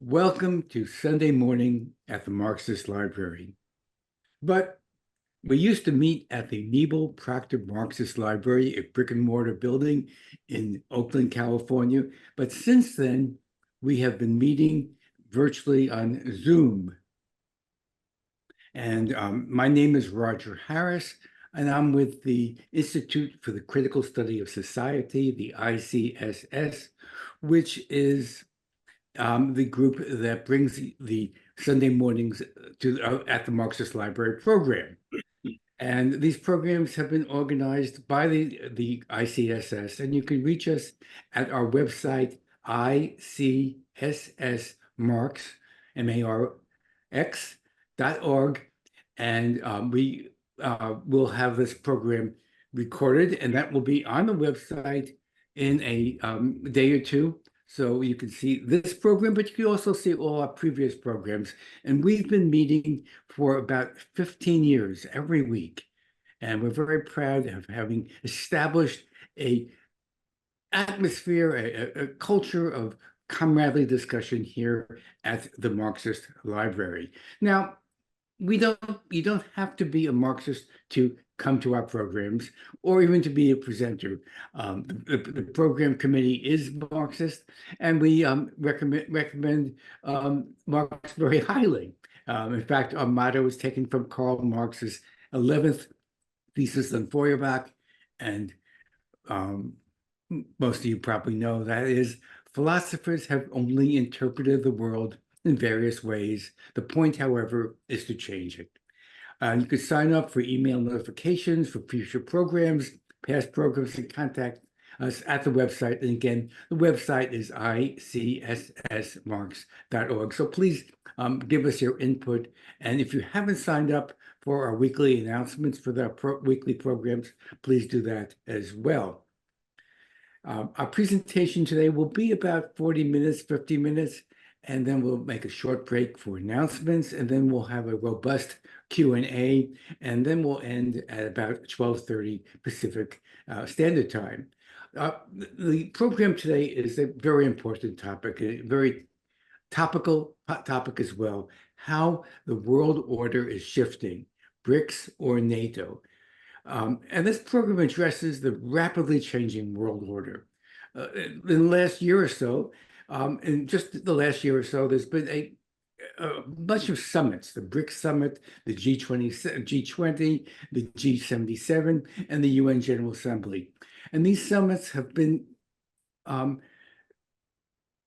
Welcome to Sunday morning at the Marxist Library. But we used to meet at the Nebel Proctor Marxist Library, a brick and mortar building in Oakland, California. But since then, we have been meeting virtually on Zoom. And my name is Roger Harris, and I'm with the Institute for the Critical Study of Society, the ICSS, which is the group that brings the Sunday mornings to at the Marxist Library program. And these programs have been organized by the ICSS, and you can reach us at our website, ICSSMarx, MARX.org. And we will have this program recorded, and that will be on the website in a day or two. So you can see this program, but you can also see all our previous programs. And we've been meeting for about 15 years every week. And we're very proud of having established a atmosphere, a culture of comradely discussion here at the Marxist Library. Now, you don't have to be a Marxist to come to our programs or even to be a presenter. The program committee is Marxist, and we recommend Marx very highly. In fact, our motto is taken from Karl Marx's 11th thesis on Feuerbach, and most of you probably know that is, philosophers have only interpreted the world in various ways. The point, however, is to change it. You can sign up for email notifications for future programs, past programs, and contact us at the website. And again, the website is ICSSMarx.org. So please give us your input. And if you haven't signed up for our weekly announcements for the weekly programs, please do that as well. Our presentation today will be about 40 minutes, 50 minutes, and then we'll make a short break for announcements, and then we'll have a robust Q&A, and then we'll end at about 12:30 Pacific Standard Time. The program today is a very important topic, a very topical topic as well, how the world order is shifting, BRICS or NATO. And this program addresses the rapidly changing world order. In the last year or so, in just the last year or so, there's been a bunch of summits, the BRICS summit, the G20, the G77, and the UN General Assembly. And these summits have been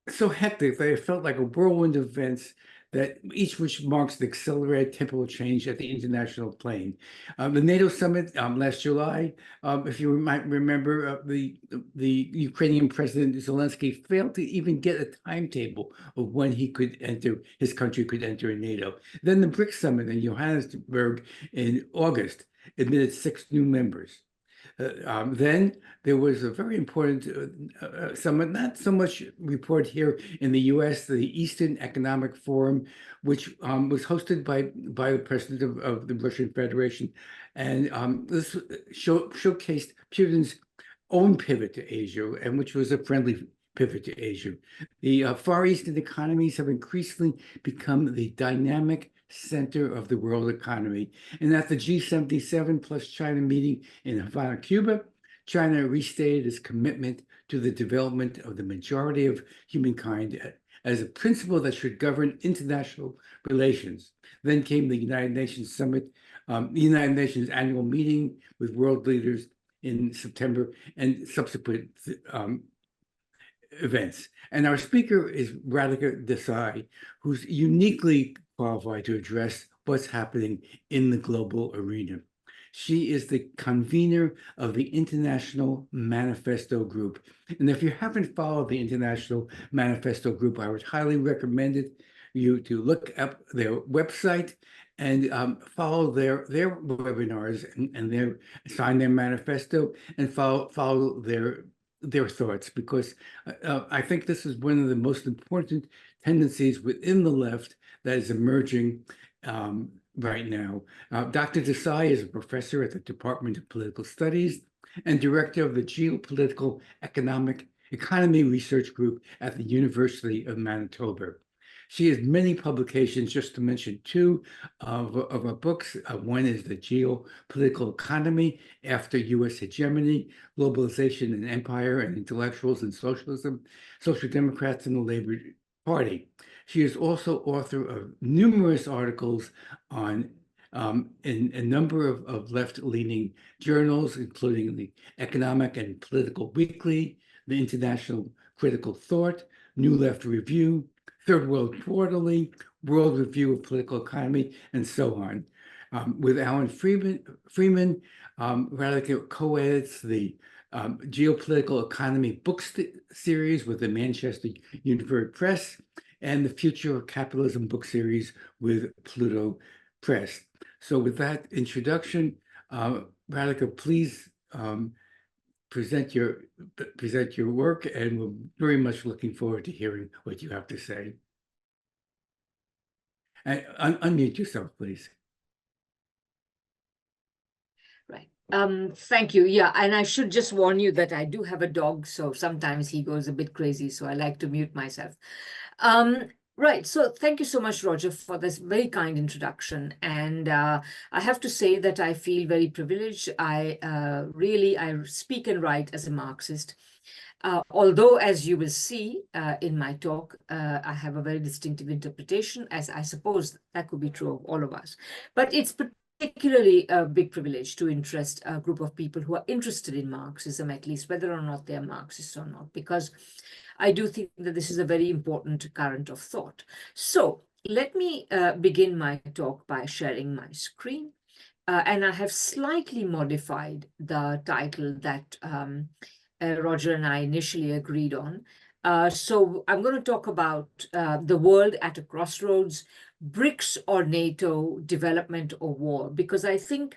so hectic that it felt like a whirlwind of events that each which marks the accelerated temporal change at the international plane. The NATO summit last July, if you might remember, the Ukrainian President Zelensky failed to even get a timetable of when his country could enter NATO. Then the BRICS summit in Johannesburg in August admitted 6 new members. Then there was a very important summit, not so much report here in the U.S., the Eastern Economic Forum, which was hosted by the president of the Russian Federation. And this showcased Putin's own pivot to Asia, and which was a friendly pivot to Asia. The Far Eastern economies have increasingly become the dynamic center of the world economy. And at the G77 plus China meeting in Havana, Cuba, China restated its commitment to the development of the majority of humankind as a principle that should govern international relations. Then came the United Nations Summit, the United Nations annual meeting with world leaders in September, and subsequent events. And our speaker is Radhika Desai, who's uniquely qualified to address what's happening in the global arena. She is the convener of the International Manifesto Group. And if you haven't followed the International Manifesto Group, I would highly recommend you to look up their website and follow their webinars and sign their manifesto and follow their thoughts, because I think this is one of the most important tendencies within the left that is emerging right now. Dr. Desai is a professor at the Department of Political Studies and director of the Geopolitical Economy Research Group at the University of Manitoba. She has many publications, just to mention two of her books. One is The Geopolitical Economy After U.S. Hegemony, Globalization and Empire and Intellectuals and Socialism, Social Democrats and the Labor Party. She is also author of numerous articles on in a number of left-leaning journals, including the Economic and Political Weekly, the International Critical Thought, New Left Review, Third World Quarterly, World Review of Political Economy, and so on. With Alan Freeman, Radhika co-edits the Geopolitical Economy book series with the Manchester University Press and the Future of Capitalism book series with Pluto Press. So with that introduction, Radhika, please present your work, and we're very much looking forward to hearing what you have to say. And unmute yourself, please. Right. Thank you. Yeah, and I should just warn you that I do have a dog, so sometimes he goes a bit crazy, so I like to mute myself. Right. So thank you so much, Roger, for this very kind introduction. And I have to say that I feel very privileged. I speak and write as a Marxist. Although, as you will see in my talk, I have a very distinctive interpretation, as I suppose that could be true of all of us. But it's particularly a big privilege to interest a group of people who are interested in Marxism, at least whether or not they're Marxists or not, because I do think that this is a very important current of thought. So let me begin my talk by sharing my screen. And I have slightly modified the title that Roger and I initially agreed on. So I'm going to talk about the world at a crossroads, BRICS or NATO, development or war, because I think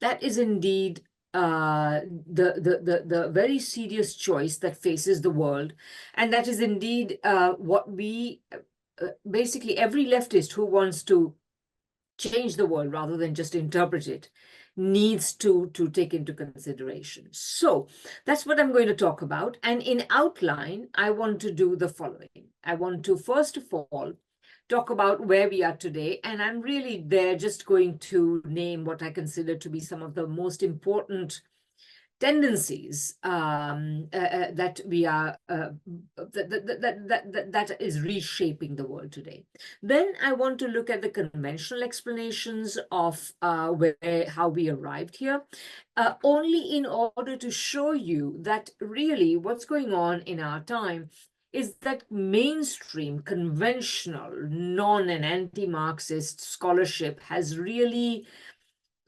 that is indeed the very serious choice that faces the world. And that is indeed what we, basically every leftist who wants to change the world rather than just interpret it, needs to take into consideration. So that's what I'm going to talk about. And in outline, I want to do the following. I want to, first of all, talk about where we are today. And I'm really there just going to name what I consider to be some of the most important tendencies that we are that is reshaping the world today. Then I want to look at the conventional explanations of how we arrived here, only in order to show you that really what's going on in our time is that mainstream, conventional, non and anti-Marxist scholarship has really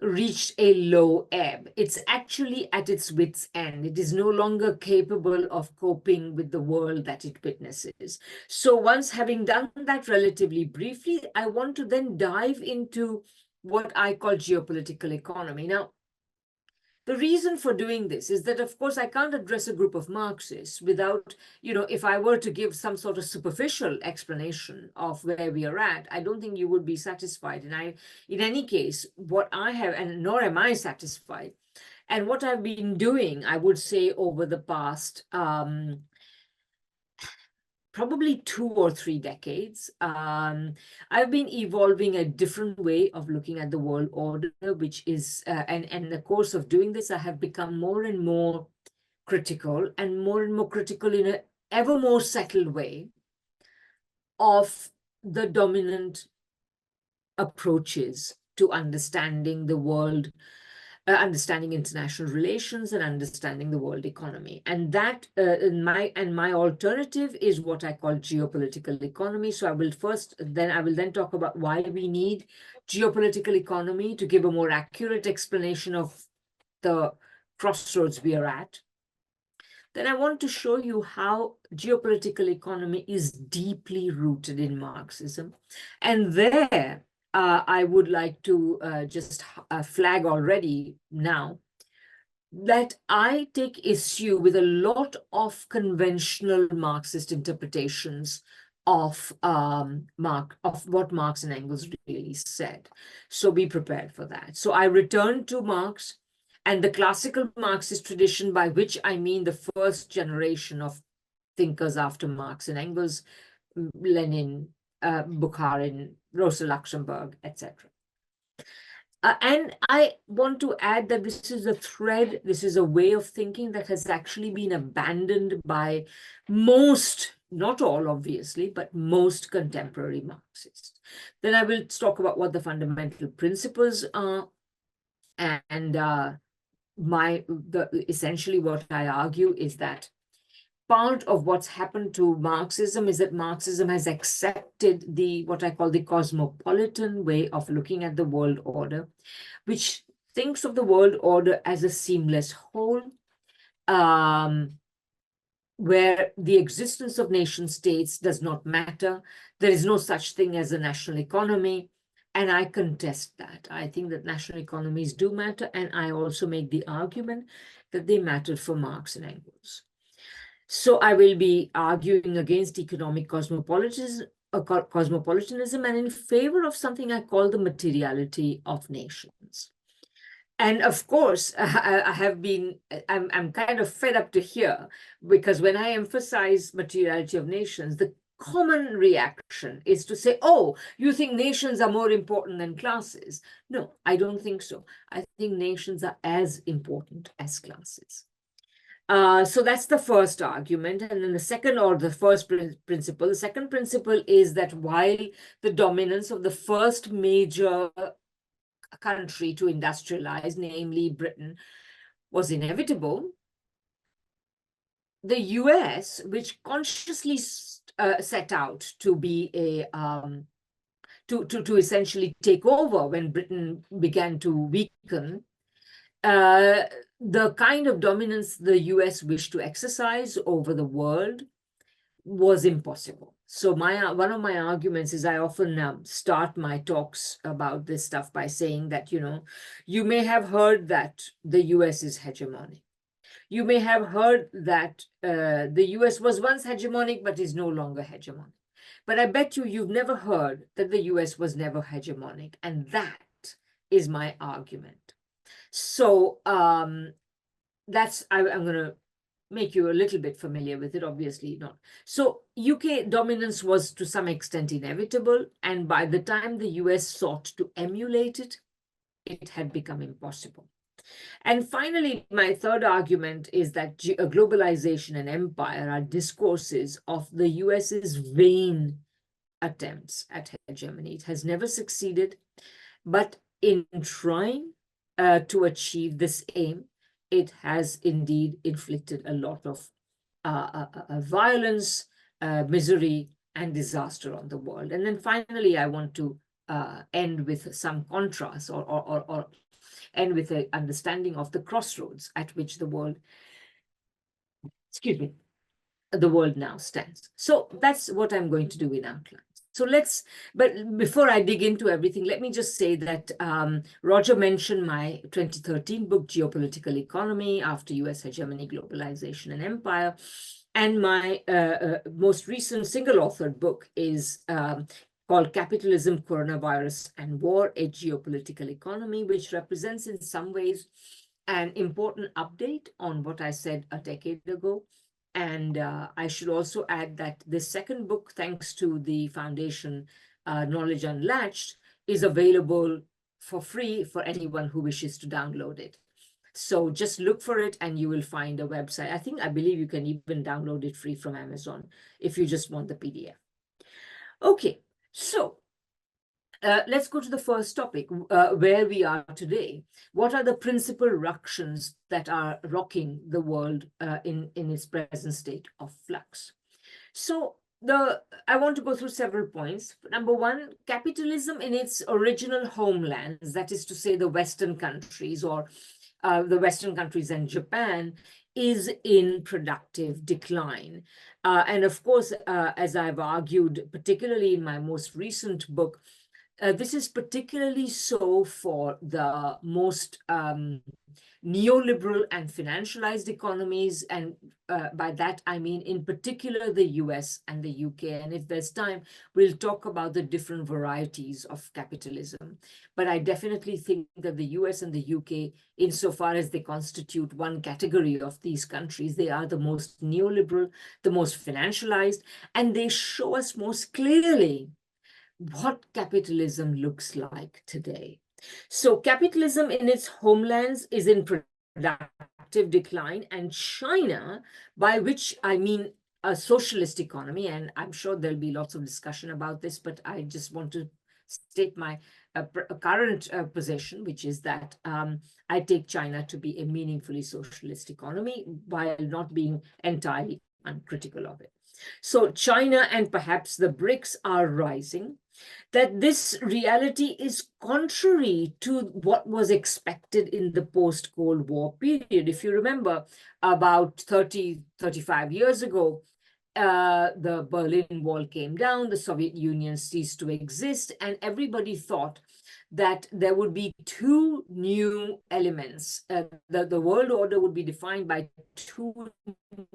reached a low ebb. It's actually at its wit's end. It is no longer capable of coping with the world that it witnesses. So once having done that relatively briefly, I want to then dive into what I call geopolitical economy. Now, the reason for doing this is that, of course, I can't address a group of Marxists without, if I were to give some sort of superficial explanation of where we are at, I don't think you would be satisfied. And in any case, what I have, and nor am I satisfied, and what I've been doing, I would say over the past probably 2 or 3 decades, I've been evolving a different way of looking at the world order, which is, and in the course of doing this, I have become more and more critical and more critical in an ever more settled way of the dominant approaches to understanding the world, understanding international relations and understanding the world economy. And that my alternative is what I call geopolitical economy. So I will then talk about why we need geopolitical economy to give a more accurate explanation of the crossroads we are at. Then I want to show you how geopolitical economy is deeply rooted in Marxism. And there, I would like to just flag already now that I take issue with a lot of conventional Marxist interpretations of what Marx and Engels really said. So be prepared for that. So I return to Marx and the classical Marxist tradition, by which I mean the first generation of thinkers after Marx and Engels, Lenin, Bukharin, Rosa Luxemburg, etc. And I want to add that this is a thread, this is a way of thinking that has actually been abandoned by most, not all obviously, but most contemporary Marxists. Then I will talk about what the fundamental principles are, and essentially what I argue is that part of what's happened to Marxism is that Marxism has accepted what I call the cosmopolitan way of looking at the world order, which thinks of the world order as a seamless whole, where the existence of nation states does not matter. There is no such thing as a national economy. And I contest that. I think that national economies do matter. And I also make the argument that they mattered for Marx and Engels. So I will be arguing against economic cosmopolitanism and in favor of something I call the materiality of nations. And of course, I'm kind of fed up to hear, because when I emphasize materiality of nations, the common reaction is to say, oh, you think nations are more important than classes? No, I don't think so. I think nations are as important as classes. So that's the first argument. And then the second, or the first principle, the second principle is that while the dominance of the first major country to industrialize, namely Britain, was inevitable, the US, which consciously set out to be to essentially take over when Britain began to weaken, the kind of dominance the US wished to exercise over the world was impossible. So one of my arguments is I often start my talks about this stuff by saying that, you may have heard that the US is hegemonic. You may have heard that the US was once hegemonic, but is no longer hegemonic. But I bet you've never heard that the US was never hegemonic. And that is my argument. So I'm going to make you a little bit familiar with it, obviously not. So UK dominance was to some extent inevitable. And by the time the US sought to emulate it, it had become impossible. And finally, my third argument is that globalization and empire are discourses of the US's vain attempts at hegemony. It has never succeeded, but in trying to achieve this aim, it has indeed inflicted a lot of violence, misery, and disaster on the world. And then finally, I want to end with some contrast or end with an understanding of the crossroads at which the world now stands. So that's what I'm going to do in outline. So but before I dig into everything, let me just say that Roger mentioned my 2013 book, Geopolitical Economy After US Hegemony, Globalization and Empire. And my most recent single-authored book is called Capitalism, Coronavirus and War, a Geopolitical Economy, which represents in some ways an important update on what I said a decade ago. And I should also add that the second book, thanks to the foundation Knowledge Unlatched, is available for free for anyone who wishes to download it. So just look for it and you will find a website. I believe you can even download it free from Amazon if you just want the PDF. Okay, so let's go to the first topic, where we are today. What are the principal ructions that are rocking the world in its present state of flux? So I want to go through several points. Number one, capitalism in its original homelands, that is to say the Western countries or the Western countries and Japan, is in productive decline. And of course, as I've argued, particularly in my most recent book, this is particularly so for the most neoliberal and financialized economies. And by that, I mean, in particular, the US and the UK. And if there's time, we'll talk about the different varieties of capitalism. But I definitely think that the US and the UK, insofar as they constitute one category of these countries, they are the most neoliberal, the most financialized, and they show us most clearly what capitalism looks like today. So capitalism in its homelands is in productive decline, and China, by which I mean a socialist economy, and I'm sure there'll be lots of discussion about this, but I just want to state my current position, which is that I take China to be a meaningfully socialist economy while not being entirely uncritical of it. So China and perhaps the BRICS are rising, that this reality is contrary to what was expected in the post-Cold War period. If you remember, about 35 years ago, the Berlin Wall came down, the Soviet Union ceased to exist, and everybody thought that there would be two new elements. The world order would be defined by two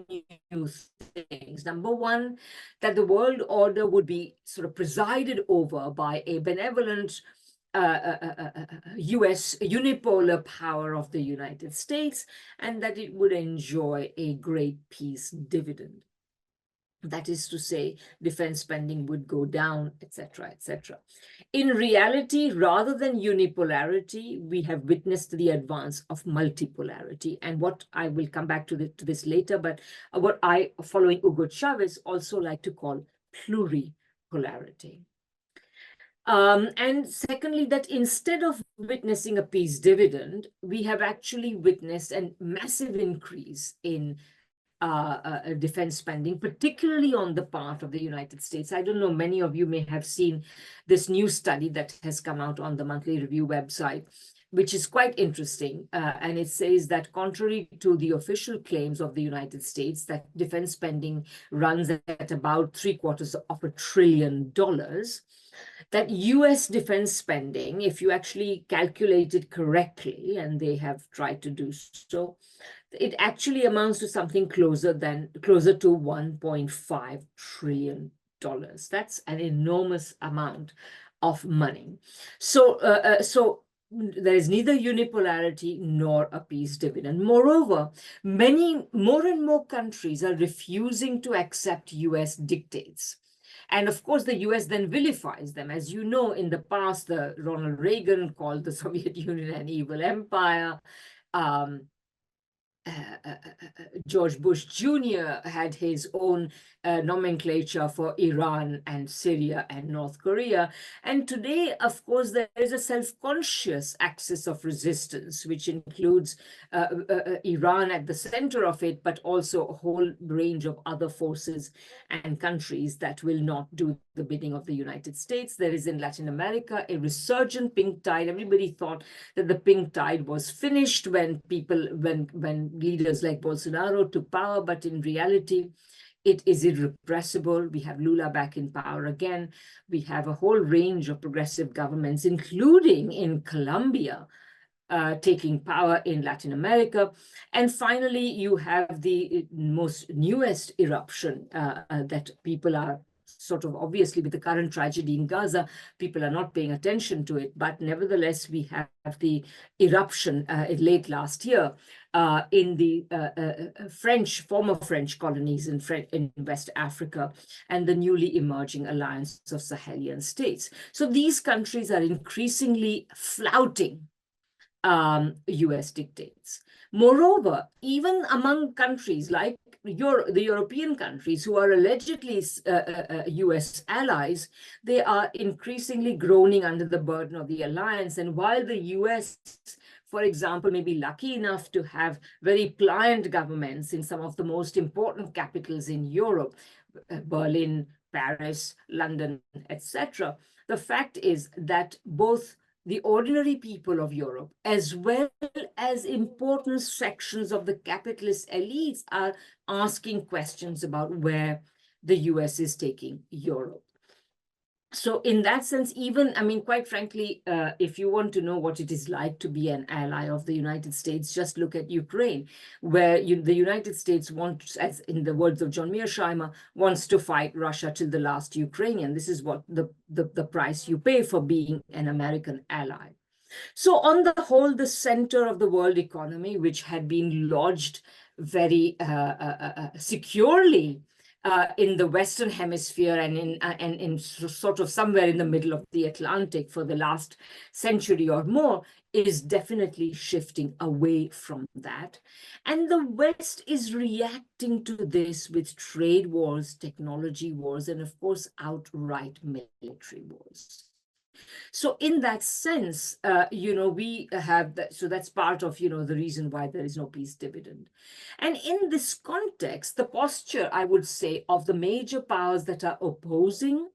new things. Number one, that the world order would be sort of presided over by a benevolent US unipolar power of the United States, and that it would enjoy a great peace dividend. That is to say, defense spending would go down, etc., etc. In reality, rather than unipolarity, we have witnessed the advance of multipolarity. And what I will come back to this later, but what I, following Hugo Chavez, also like to call pluripolarity. And secondly, that instead of witnessing a peace dividend, we have actually witnessed a massive increase in defense spending, particularly on the part of the United States. I don't know, many of you may have seen this new study that has come out on the Monthly Review website, which is quite interesting. And it says that contrary to the official claims of the United States, that defense spending runs at about $750 billion, that US defense spending, if you actually calculate it correctly, and they have tried to do so, it actually amounts to something closer to $1.5 trillion. That's an enormous amount of money. So, there is neither unipolarity nor a peace dividend. Moreover, more and more countries are refusing to accept US dictates. And of course, the US then vilifies them. As you know, in the past, Ronald Reagan called the Soviet Union an evil empire. George Bush Jr. had his own nomenclature for Iran and Syria and North Korea. And today, of course, there is a self-conscious axis of resistance, which includes Iran at the center of it, but also a whole range of other forces and countries that will not do the bidding of the United States. There is in Latin America a resurgent pink tide. Everybody thought that the pink tide was finished when leaders like Bolsonaro took power, but in reality, it is irrepressible. We have Lula back in power again. We have a whole range of progressive governments, including in Colombia, taking power in Latin America. And finally, you have the most newest eruption that people are sort of, obviously, with the current tragedy in Gaza, people are not paying attention to it. But nevertheless, we have the eruption late last year in the former French colonies in West Africa, and the newly emerging alliance of Sahelian states. So these countries are increasingly flouting US dictates. Moreover, even among countries like the European countries who are allegedly US allies, they are increasingly groaning under the burden of the alliance. And while the US, for example, may be lucky enough to have very pliant governments in some of the most important capitals in Europe, Berlin, Paris, London, etc., the fact is that both the ordinary people of Europe, as well as important sections of the capitalist elites, are asking questions about where the US is taking Europe. So in that sense, even, I mean, quite frankly, if you want to know what it is like to be an ally of the United States, just look at Ukraine, where the United States wants, as in the words of John Mearsheimer, wants to fight Russia till the last Ukrainian. This is what the price you pay for being an American ally. So on the whole, the center of the world economy, which had been lodged very securely in the Western Hemisphere and in sort of somewhere in the middle of the Atlantic for the last century or more is definitely shifting away from that. And the West is reacting to this with trade wars, technology wars, and of course, outright military wars. So in that sense, we have that. So that's part of, the reason why there is no peace dividend. And in this context, the posture, I would say, of the major powers that are opposing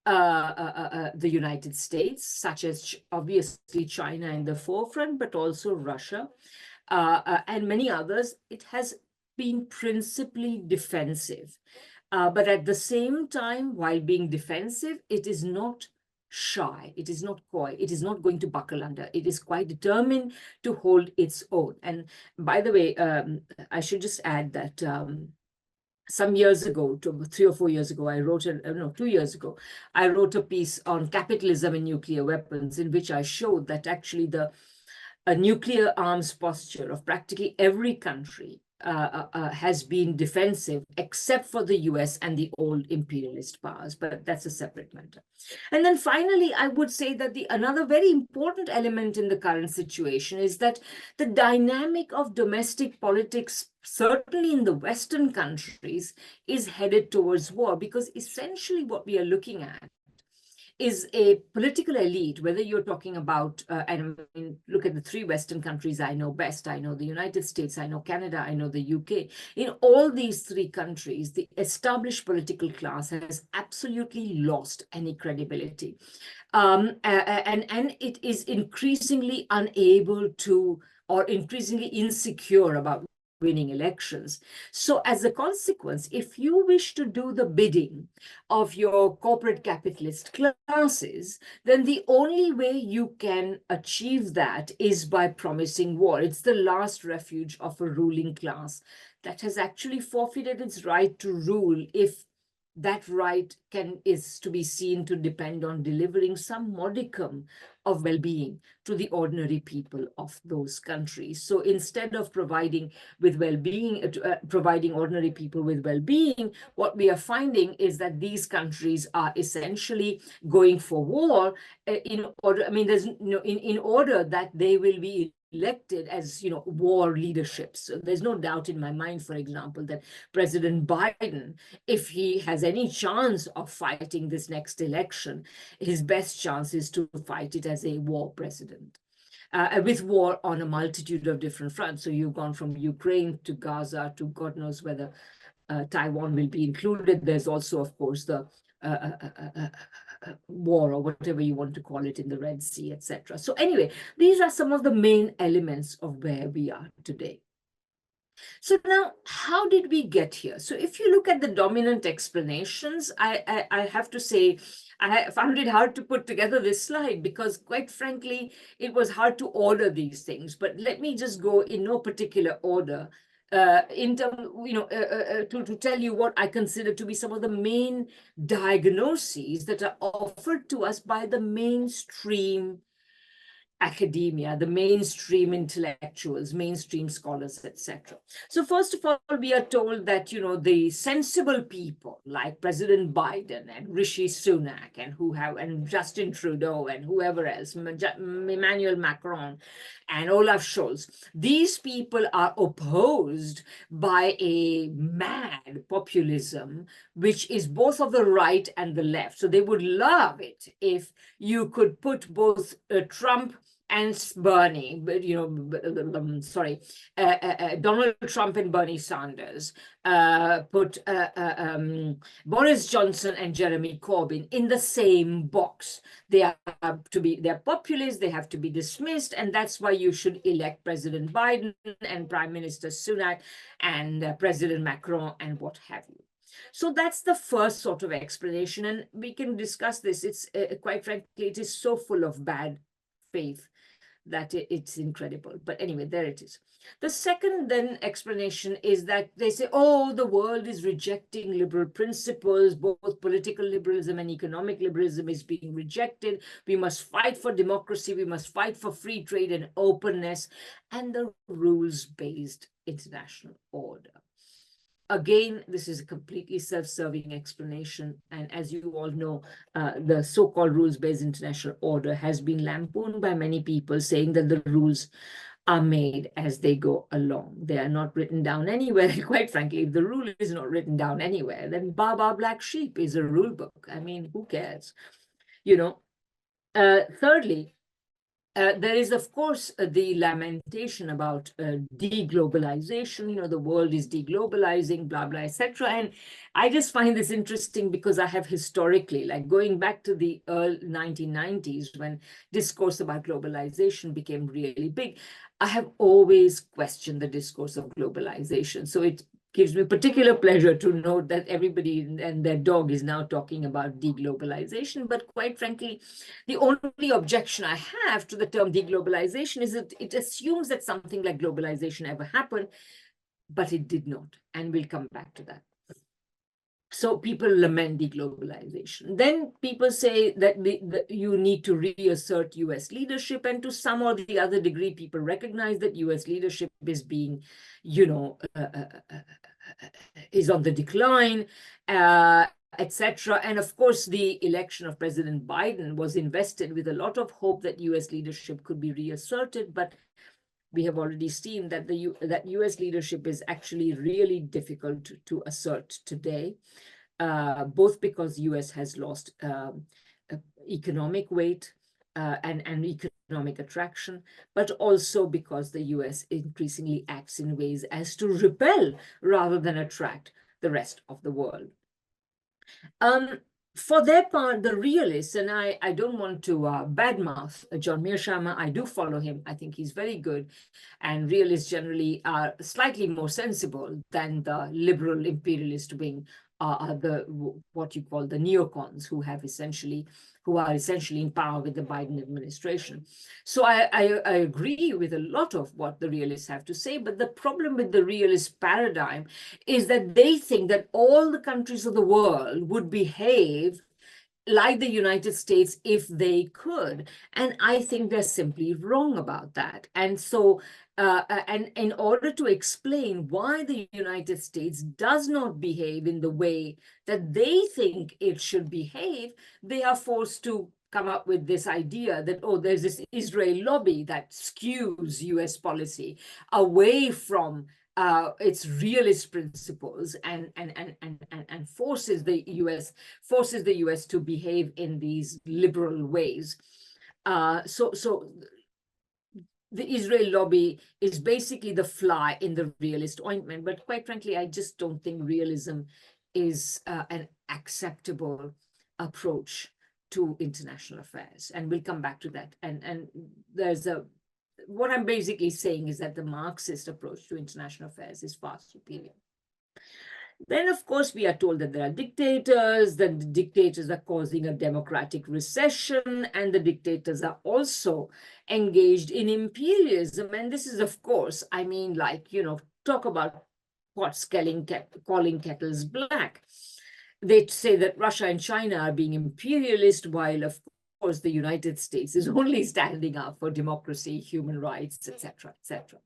the United States, such as obviously China in the forefront, but also Russia and many others, it has been principally defensive. But at the same time, while being defensive, it is not shy, it is not coy, it is not going to buckle under. It is quite determined to hold its own. And by the way, I should just add that some years ago, 3 or 4 years ago, 2 years ago, I wrote a piece on capitalism and nuclear weapons, in which I showed that actually the nuclear arms posture of practically every country has been defensive, except for the US and the old imperialist powers, but that's a separate matter. And then finally, I would say that another very important element in the current situation is that the dynamic of domestic politics, certainly in the Western countries, is headed towards war, because essentially what we are looking at is a political elite, whether you're talking about, and I mean, look at the 3 Western countries I know best. I know the United States, I know Canada, I know the UK. In all these 3 countries, the established political class has absolutely lost any credibility. And it is increasingly unable to, or increasingly insecure about winning elections. So as a consequence, if you wish to do the bidding of your corporate capitalist classes, then the only way you can achieve that is by promising war. It's the last refuge of a ruling class that has actually forfeited its right to rule, if that right is to be seen to depend on delivering some modicum of well-being to the ordinary people of those countries. So instead of providing with well-being, providing ordinary people with well-being, what we are finding is that these countries are essentially going for war in order, I mean, there's in order that they will be elected as war leaderships. So there's no doubt in my mind, for example, that President Biden, if he has any chance of fighting this next election, his best chance is to fight it as a war president. With war on a multitude of different fronts. So you've gone from Ukraine to Gaza to God knows whether Taiwan will be included. There's also, of course, the war, or whatever you want to call it, in the Red Sea, etc. So anyway, these are some of the main elements of where we are today. So now, how did we get here? So if you look at the dominant explanations, I have to say, I found it hard to put together this slide, because quite frankly, it was hard to order these things. But let me just go in no particular order in terms, to tell you what I consider to be some of the main diagnoses that are offered to us by the mainstream academia, the mainstream intellectuals, mainstream scholars, etc. So first of all, we are told that, the sensible people like President Biden and Rishi Sunak and Justin Trudeau and whoever else, Emmanuel Macron and Olaf Scholz, these people are opposed by a mad populism, which is both of the right and the left. So they would love it if you could put both Trump and Bernie, Donald Trump and Bernie Sanders, put Boris Johnson and Jeremy Corbyn in the same box. They're populist, they have to be dismissed, and that's why you should elect President Biden and Prime Minister Sunak and President Macron and what have you. So that's the first sort of explanation, and we can discuss this. It's quite frankly, it is so full of bad faith that it's incredible. But anyway, there it is. The second then explanation is that they say, oh, the world is rejecting liberal principles, both political liberalism and economic liberalism is being rejected. We must fight for democracy. We must fight for free trade and openness and the rules-based international order. again, this is a completely self-serving explanation. And as you all know, the so-called rules-based international order has been lampooned by many people, saying that the rules are made as they go along. They are not written down anywhere. And quite frankly, if the rule is not written down anywhere, then Baba Black Sheep is a rule book. I mean, who cares? Thirdly, there is, of course, the lamentation about deglobalization. The world is deglobalizing, blah, blah, etc. And I just find this interesting because I have historically, like going back to the early 1990s, when discourse about globalization became really big, I have always questioned the discourse of globalization. So it gives me particular pleasure to note that everybody and their dog is now talking about deglobalization. But quite frankly, the only objection I have to the term deglobalization is that it assumes that something like globalization ever happened, but it did not. And we'll come back to that. So people lament deglobalization. Then people say that you need to reassert US leadership, and to some or the other degree, people recognize that US leadership is being, is on the decline, etc. And of course, the election of President Biden was invested with a lot of hope that US leadership could be reasserted, but we have already seen that that US leadership is actually really difficult to assert today, both because US has lost economic weight and economic attraction, but also because the US increasingly acts in ways as to repel rather than attract the rest of the world. For their part, the realists, and I don't want to badmouth John Mearsheimer, I do follow him. I think he's very good. And realists generally are slightly more sensible than the liberal imperialist wing, what you call the neocons, who are essentially in power with the Biden administration. So I agree with a lot of what the realists have to say, but the problem with the realist paradigm is that they think that all the countries of the world would behave like the United States if they could. And I think they're simply wrong about that. And so, and in order to explain why the United States does not behave in the way that they think it should behave, they are forced to come up with this idea that, oh, there's this Israel lobby that skews US policy away from its realist principles and forces the US to behave in these liberal ways. So the Israel lobby is basically the fly in the realist ointment. But quite frankly, I just don't think realism is an acceptable approach to international affairs. And we'll come back to that. And what I'm basically saying is that the Marxist approach to international affairs is far superior. Then, of course, we are told that there are dictators, that the dictators are causing a democratic recession, and the dictators are also engaged in imperialism. And this is, of course, I mean, like, talk about pots calling kettles black. They say that Russia and China are being imperialist, while, of course, the United States is only standing up for democracy, human rights, etc., etc.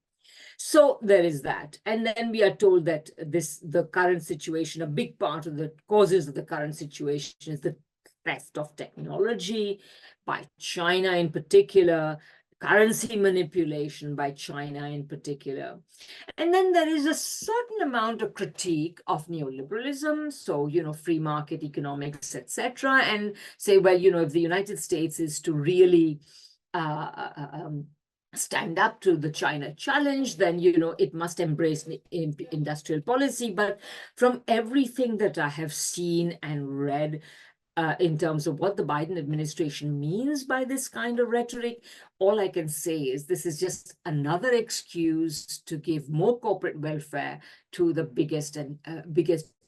So there is that. And then we are told that the current situation, a big part of the causes of the current situation is the theft of technology by China in particular, currency manipulation by China in particular. And then there is a certain amount of critique of neoliberalism, so, free market economics, etc., and say, well, if the United States is to really stand up to the China challenge, then, it must embrace industrial policy. But from everything that I have seen and read, in terms of what the Biden administration means by this kind of rhetoric, all I can say is this is just another excuse to give more corporate welfare to the biggest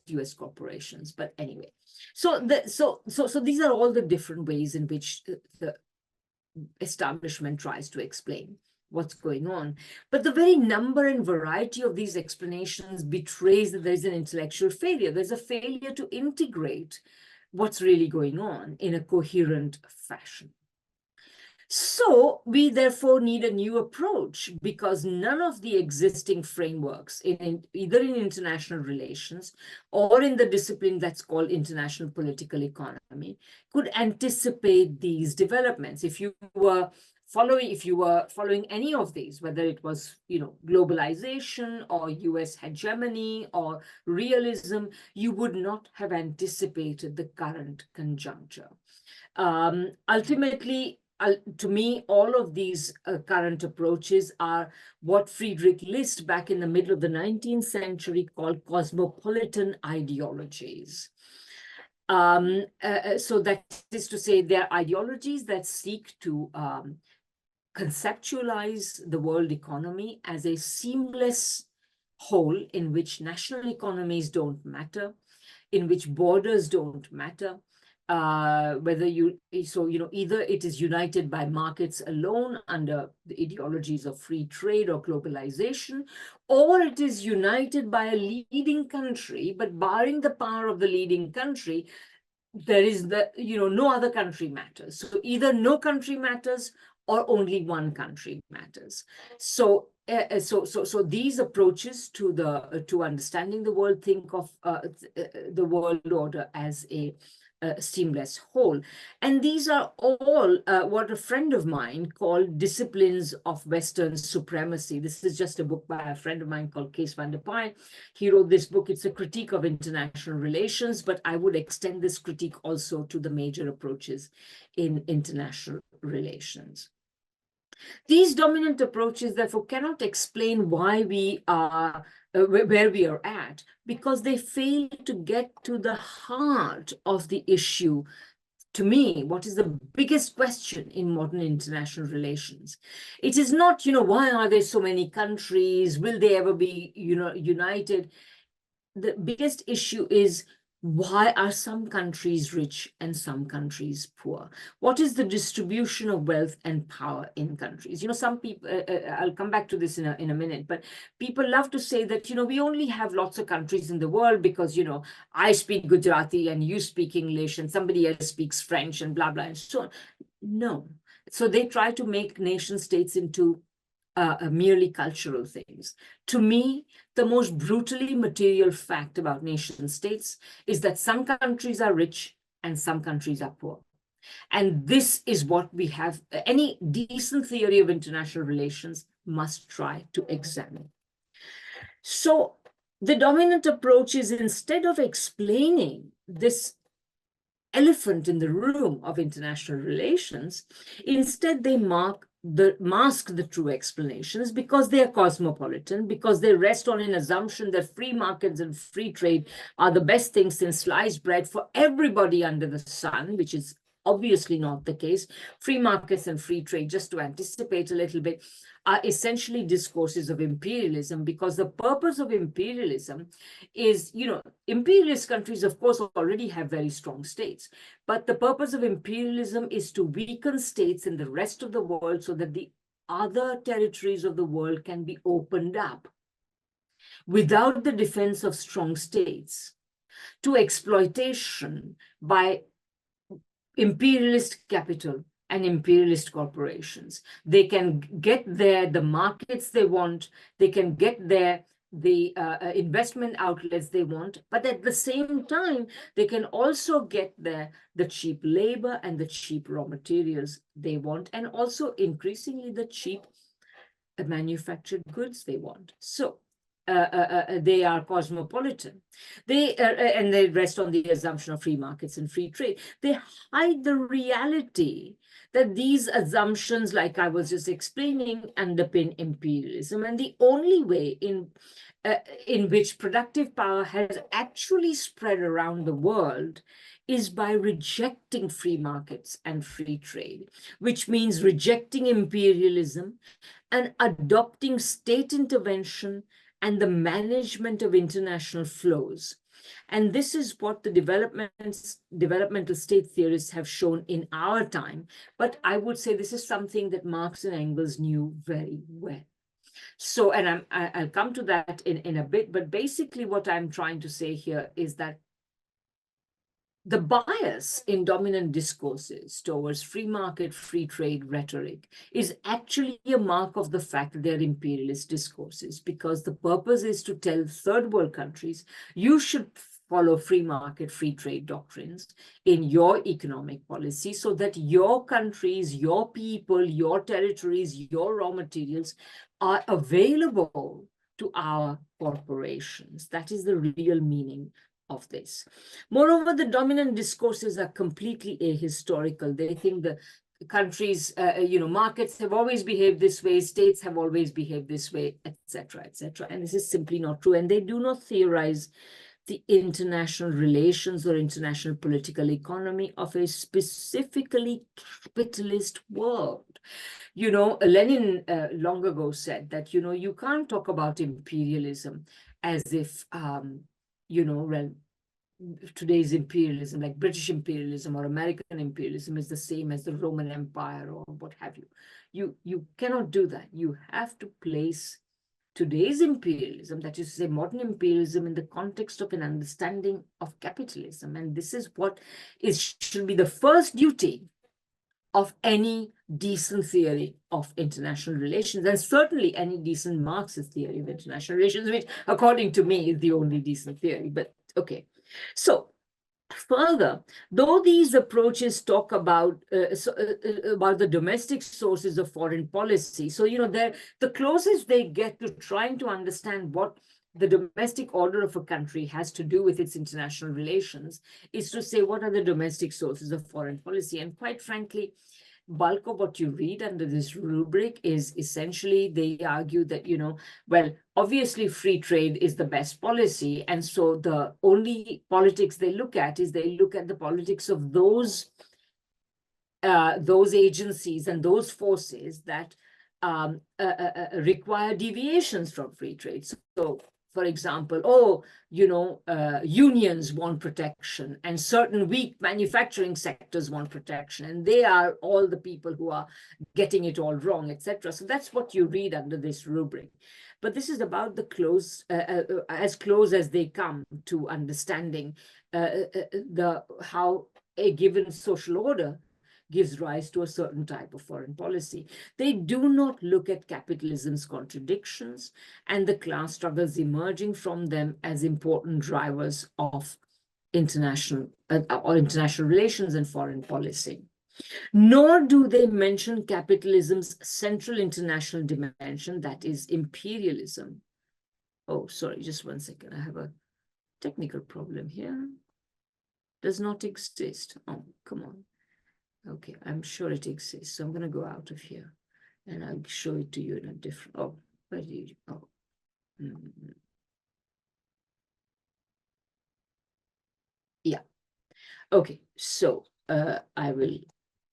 US corporations. But anyway, so these are all the different ways in which the establishment tries to explain what's going on. But the very number and variety of these explanations betrays that there's an intellectual failure. There's a failure to integrate what's really going on in a coherent fashion. So we therefore need a new approach, because none of the existing frameworks either in international relations or in the discipline that's called international political economy could anticipate these developments. If you were following any of these, whether it was, globalization or US hegemony or realism, you would not have anticipated the current conjuncture. Ultimately, to me, all of these current approaches are what Friedrich List back in the middle of the 19th century called cosmopolitan ideologies. So that is to say, they're ideologies that seek to conceptualize the world economy as a seamless whole in which national economies don't matter, in which borders don't matter, either it is united by markets alone under the ideologies of free trade or globalization, or it is united by a leading country, but barring the power of the leading country, there is no other country matters. So either no country matters or only one country matters. So these approaches to understanding the world think of the world order as a seamless whole. And these are all what a friend of mine called disciplines of Western supremacy. This is just a book by a friend of mine called Kees van der Paaij. He wrote this book. It's a critique of international relations, but I would extend this critique also to the major approaches in international relations. These dominant approaches, therefore, cannot explain why we are where we are at, because they fail to get to the heart of the issue. To me, what is the biggest question in modern international relations? It is not, why are there so many countries? Will they ever be, united? The biggest issue is, why are some countries rich and some countries poor? What is the distribution of wealth and power in countries? Some people, I'll come back to this in a minute, but people love to say that, we only have lots of countries in the world because, I speak Gujarati and you speak English and somebody else speaks French and blah, blah, and so on. No. So they try to make nation states into merely cultural things. To me, the most brutally material fact about nation states is that some countries are rich and some countries are poor. And this is what we have, any decent theory of international relations must try to examine. So the dominant approach is, instead of explaining this elephant in the room of international relations, instead they mask the true explanations, because they are cosmopolitan, because they rest on an assumption that free markets and free trade are the best things since sliced bread for everybody under the sun, which is obviously not the case. Free markets and free trade, just to anticipate a little bit, are essentially discourses of imperialism, because the purpose of imperialism is, imperialist countries, of course, already have very strong states, but the purpose of imperialism is to weaken states in the rest of the world so that the other territories of the world can be opened up without the defense of strong states to exploitation by imperialist capital and imperialist corporations. They can get there the markets they want, they can get there the investment outlets they want, but at the same time, they can also get there the cheap labor and the cheap raw materials they want, and also increasingly the cheap manufactured goods they want. So they are cosmopolitan. And they rest on the assumption of free markets and free trade. They hide the reality that these assumptions, like I was just explaining, underpin imperialism. And the only way in which productive power has actually spread around the world is by rejecting free markets and free trade, which means rejecting imperialism and adopting state intervention and the management of international flows. And this is what the developmental state theorists have shown in our time. But I would say this is something that Marx and Engels knew very well. So, and I'll come to that in a bit, but basically what I'm trying to say here is that the bias in dominant discourses towards free market, free trade rhetoric is actually a mark of the fact that they're imperialist discourses, because the purpose is to tell third world countries, you should follow free market, free trade doctrines in your economic policy so that your countries, your people, your territories, your raw materials are available to our corporations. That is the real meaning of this. Moreover, the dominant discourses are completely ahistorical. They think the countries, markets have always behaved this way, states have always behaved this way, etc., etc. And this is simply not true. And they do not theorize the international relations or international political economy of a specifically capitalist world. Lenin long ago said that, you can't talk about imperialism as if, today's imperialism, like British imperialism or American imperialism, is the same as the Roman Empire or what have you. You cannot do that. You have to place today's imperialism, that is to say modern imperialism, in the context of an understanding of capitalism. And this is what should be the first duty of any decent theory of international relations, and certainly any decent Marxist theory of international relations, which according to me is the only decent theory, but okay. So further, though these approaches talk about the domestic sources of foreign policy, so the closest they get to trying to understand what the domestic order of a country has to do with its international relations is to say, what are the domestic sources of foreign policy? And quite frankly, bulk of what you read under this rubric is essentially, they argue that, well, obviously free trade is the best policy. And so the only politics they look at is they look at the politics of those agencies and those forces that require deviations from free trade. So for example, unions want protection and certain weak manufacturing sectors want protection, and they are all the people who are getting it all wrong, etc. So that's what you read under this rubric. But this is about the as close as they come to understanding how a given social order gives rise to a certain type of foreign policy. They do not look at capitalism's contradictions and the class struggles emerging from them as important drivers of international relations and foreign policy. Nor do they mention capitalism's central international dimension, that is imperialism. Oh, sorry, just one second. I have a technical problem here. Does not exist. Oh, come on. Okay, I'm sure it exists. So I'm going to go out of here and I'll show it to you in a different, where do you, yeah. Okay, so I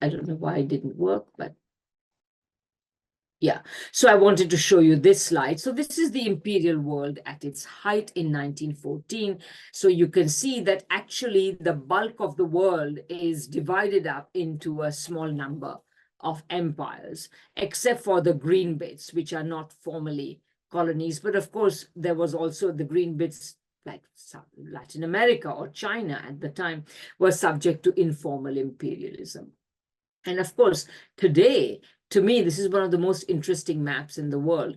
don't know why it didn't work, but yeah. So I wanted to show you this slide. So this is the imperial world at its height in 1914. So you can see that actually the bulk of the world is divided up into a small number of empires, except for the green bits, which are not formally colonies. But of course, there was also the green bits like Latin America or China at the time were subject to informal imperialism. And of course, today, to me, this is one of the most interesting maps in the world,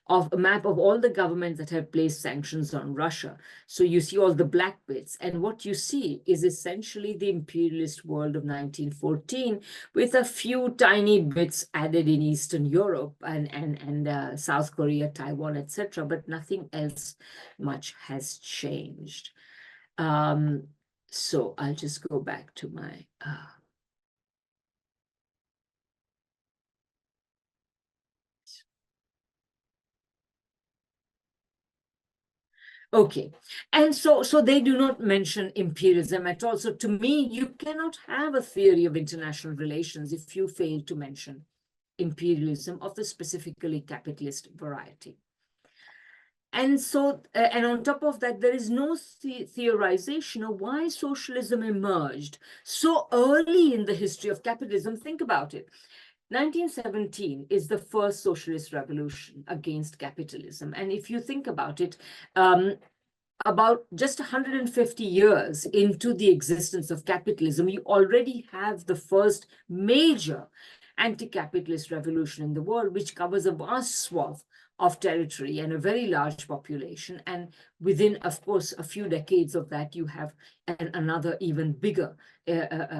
of a map of all the governments that have placed sanctions on Russia. So you see all the black bits, and what you see is essentially the imperialist world of 1914, with a few tiny bits added in Eastern Europe and South Korea, Taiwan, etc., but nothing else much has changed. So I'll just go back to my okay, and so they do not mention imperialism at all. So to me, you cannot have a theory of international relations if you fail to mention imperialism of the specifically capitalist variety. And so, and on top of that, there is no theorization of why socialism emerged so early in the history of capitalism. Think about it. 1917 is the first socialist revolution against capitalism. And if you think about it, about just 150 years into the existence of capitalism, you already have the first major anti-capitalist revolution in the world, which covers a vast swath of territory and a very large population. And within, of course, a few decades of that, you have another even bigger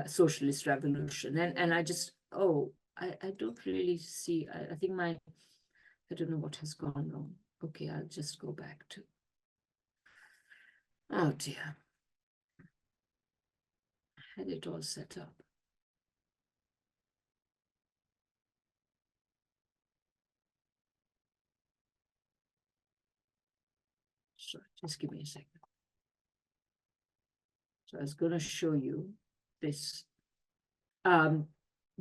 socialist revolution. And I just, I don't really see, I think I don't know what has gone wrong. Okay, I'll just go back to, oh dear. I had it all set up. So just give me a second. So I was going to show you this,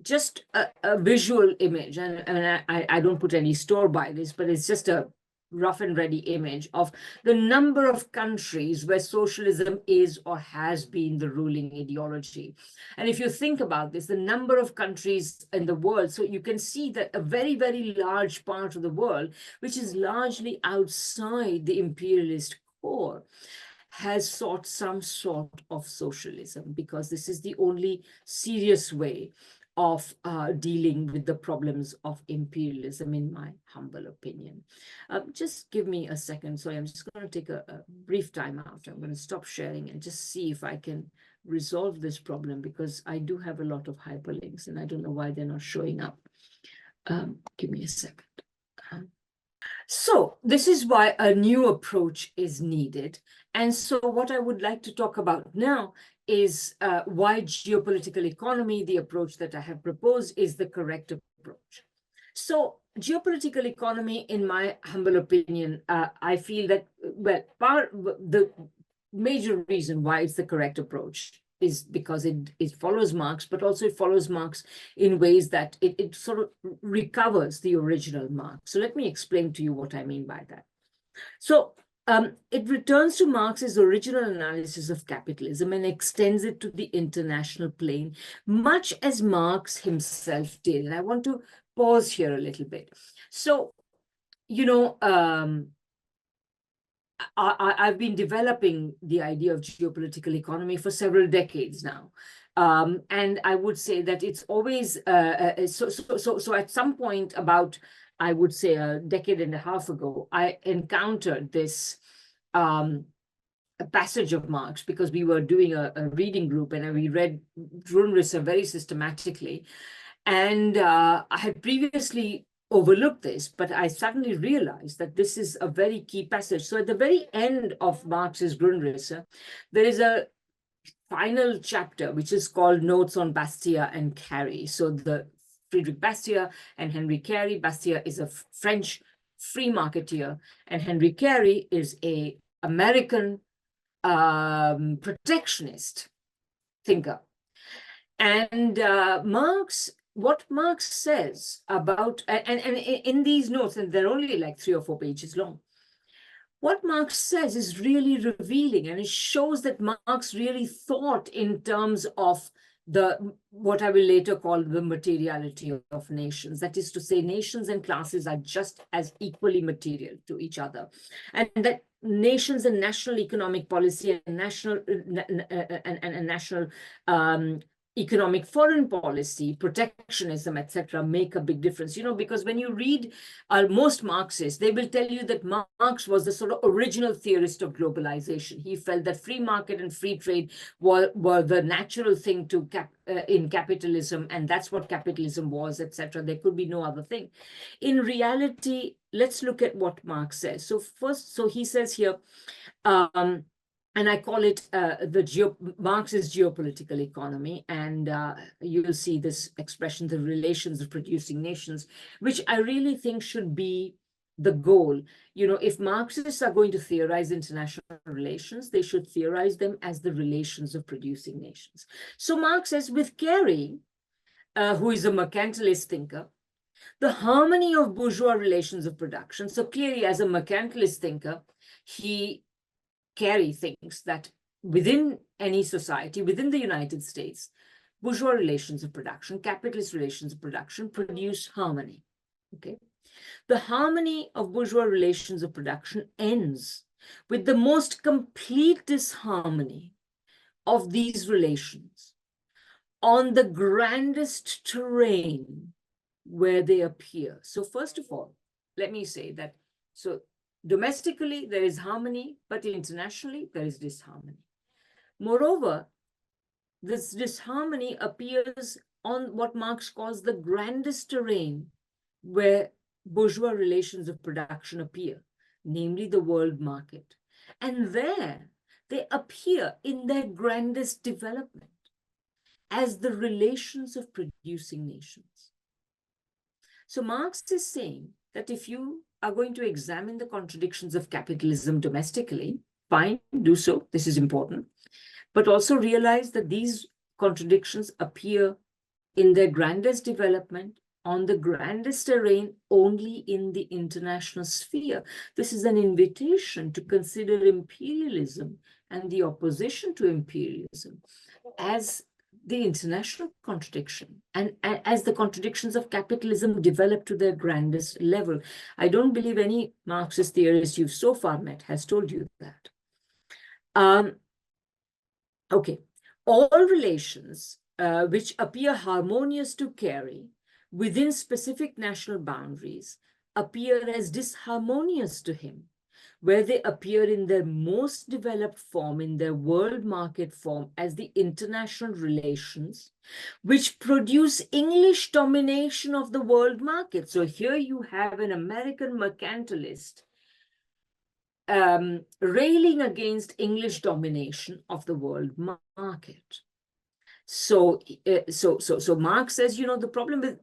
just a visual image, and I don't put any store by this, but it's just a rough and ready image of the number of countries where socialism is or has been the ruling ideology. And if you think about this, the number of countries in the world, so you can see that a very, very large part of the world, which is largely outside the imperialist core, has sought some sort of socialism, because this is the only serious way of dealing with the problems of imperialism, in my humble opinion. Just give me a second. So I'm just going to take a brief time out. I'm going to stop sharing and just see if I can resolve this problem, because I do have a lot of hyperlinks and I don't know why they're not showing up. Give me a second. So this is why a new approach is needed. And so what I would like to talk about now is why geopolitical economy, the approach that I have proposed, is the correct approach. So geopolitical economy, in my humble opinion, I feel that, well, the major reason why it's the correct approach is because it follows Marx, but also it follows Marx in ways that it sort of recovers the original Marx. So let me explain to you what I mean by that. So it returns to Marx's original analysis of capitalism and extends it to the international plane, much as Marx himself did. And I want to pause here a little bit. So, you know, I've been developing the idea of geopolitical economy for several decades now. And I would say that it's always, so at some point about, I would say a decade and a half ago, I encountered this a passage of Marx, because we were doing a reading group and we read Grundrisse very systematically. And I had previously overlooked this, but I suddenly realized that this is a very key passage. So at the very end of Marx's Grundrisse, there is a final chapter, which is called Notes on Bastiat and Carey. So the Friedrich Bastiat and Henry Carey. Bastiat is a French free marketeer, and Henry Carey is an American protectionist thinker. And what Marx says about, and in these notes, and they're only like 3 or 4 pages long, what Marx says is really revealing, and it shows that Marx really thought in terms of what I will later call the materiality of nations. That is to say, nations and classes are just as equally material to each other, and that nations and national economic policy and national economic foreign policy, protectionism, etc., make a big difference. You know, because when you read most Marxists, they will tell you that Marx was the sort of original theorist of globalization. He felt that free market and free trade were the natural thing to in capitalism, and that's what capitalism was, etc. There could be no other thing. In reality, let's look at what Marx says. So first, so he says here, and I call it Marx's geopolitical economy. And you'll see this expression, the relations of producing nations, which I really think should be the goal. You know, if Marxists are going to theorize international relations, they should theorize them as the relations of producing nations. So Marx says, with Carey, who is a mercantilist thinker, the harmony of bourgeois relations of production. So clearly, as a mercantilist thinker, Carey thinks that within any society, within the United States, bourgeois relations of production, capitalist relations of production produce harmony. Okay, the harmony of bourgeois relations of production ends with the most complete disharmony of these relations on the grandest terrain where they appear. So first of all, let me say that, so domestically there is harmony, but internationally there is disharmony. Moreover, this disharmony appears on what Marx calls the grandest terrain where bourgeois relations of production appear, namely the world market. And there they appear in their grandest development as the relations of producing nations. So Marx is saying that if you are going to examine the contradictions of capitalism domestically, fine, do so, this is important, but also realize that these contradictions appear in their grandest development on the grandest terrain only in the international sphere. This is an invitation to consider imperialism and the opposition to imperialism as the international contradiction, and as the contradictions of capitalism develop to their grandest level. I don't believe any Marxist theorist you've so far met has told you that. Okay, all relations which appear harmonious to Carey within specific national boundaries appear as disharmonious to him, where they appear in their most developed form, in their world market form, as the international relations which produce English domination of the world market. So here you have an American mercantilist railing against English domination of the world market. So Marx says, you know, the problem with,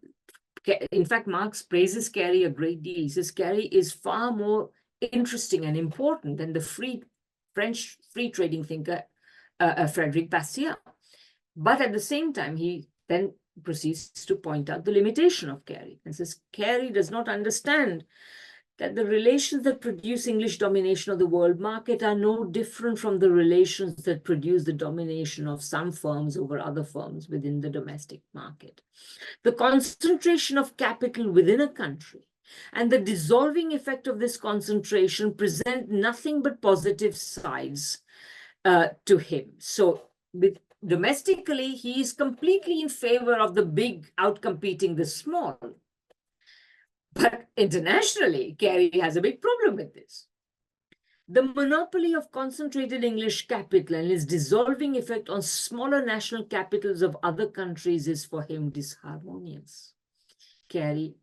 in fact, Marx praises Carey a great deal. He says Carey is far more interesting and important than the French free trading thinker, Frederic Bastiat. But at the same time, he then proceeds to point out the limitation of Carey and says Carey does not understand that the relations that produce English domination of the world market are no different from the relations that produce the domination of some firms over other firms within the domestic market. The concentration of capital within a country and the dissolving effect of this concentration present nothing but positive sides to him. So domestically, he is completely in favor of the big outcompeting the small. But internationally, Carey has a big problem with this. The monopoly of concentrated English capital and its dissolving effect on smaller national capitals of other countries is for him disharmonious. Carey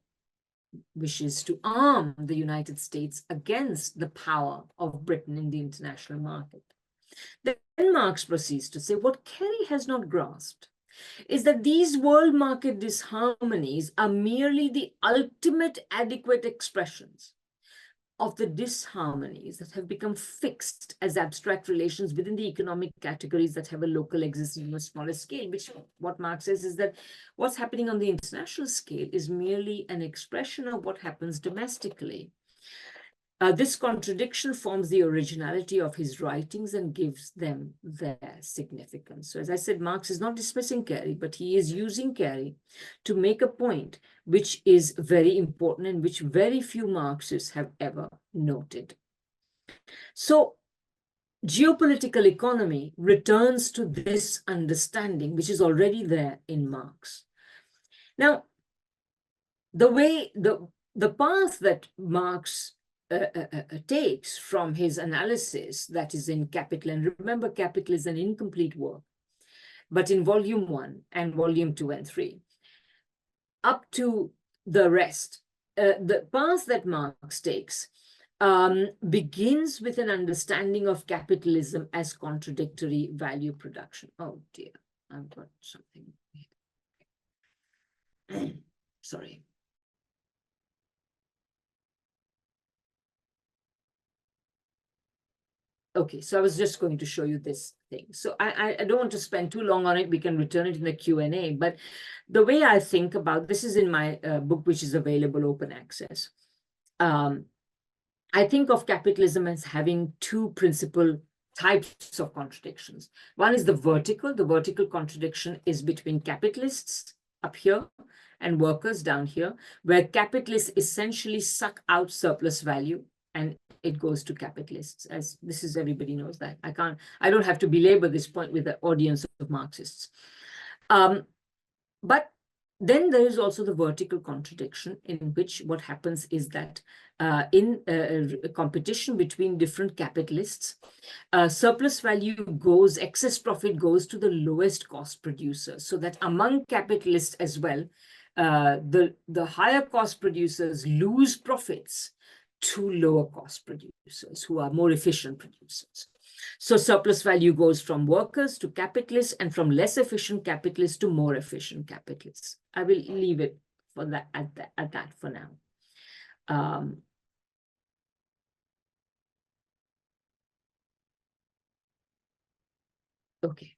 wishes to arm the United States against the power of Britain in the international market. Then Marx proceeds to say what Carey has not grasped is that these world market disharmonies are merely the ultimate adequate expressions of the disharmonies that have become fixed as abstract relations within the economic categories that have a local existence on a smaller scale, which what Marx says is that what's happening on the international scale is merely an expression of what happens domestically. This contradiction forms the originality of his writings and gives them their significance. So as I said, Marx is not dismissing Carey, but he is using Carey to make a point which is very important and which very few Marxists have ever noted. So geopolitical economy returns to this understanding, which is already there in Marx. Now, the path that Marx takes from his analysis that is in Capital, and remember Capital is an incomplete work, but in volume 1 and volume 2 and 3, up to the rest, the path that Marx takes begins with an understanding of capitalism as contradictory value production. Oh dear, I've got something here. Sorry. Okay, so I was just going to show you this thing. So I don't want to spend too long on it. We can return it in the Q&A. But the way I think about this is in my book, which is available open access. I think of capitalism as having two principal types of contradictions. One is the vertical. The vertical contradiction is between capitalists up here and workers down here, where capitalists essentially suck out surplus value and it goes to capitalists, as this is, everybody knows that. I don't have to belabor this point with the audience of Marxists. But then there is also the vertical contradiction, in which what happens is that in a competition between different capitalists, surplus value goes, excess profit goes to the lowest cost producers, so that among capitalists as well, the higher cost producers lose profits to lower cost producers who are more efficient producers. So surplus value goes from workers to capitalists, and from less efficient capitalists to more efficient capitalists. I will leave it for that at that for now. Okay.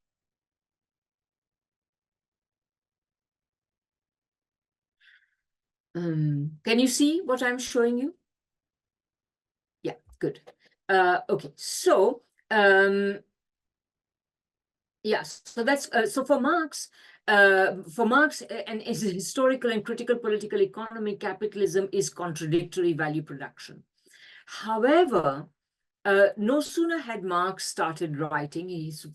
Can you see what I'm showing you? Yeah, good. Okay, so yes, so that's so for Marx and his historical and critical political economy, capitalism is contradictory value production. However, no sooner had Marx started writing, his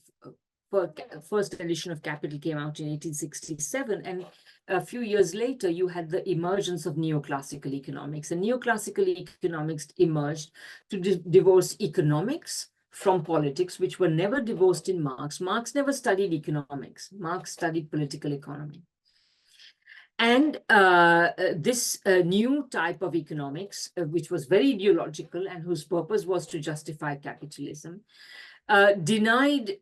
first edition of Capital came out in 1867, and a few years later, you had the emergence of neoclassical economics. And neoclassical economics emerged to divorce economics from politics, which were never divorced in Marx. Marx never studied economics. Marx studied political economy. And this new type of economics, which was very ideological and whose purpose was to justify capitalism, denied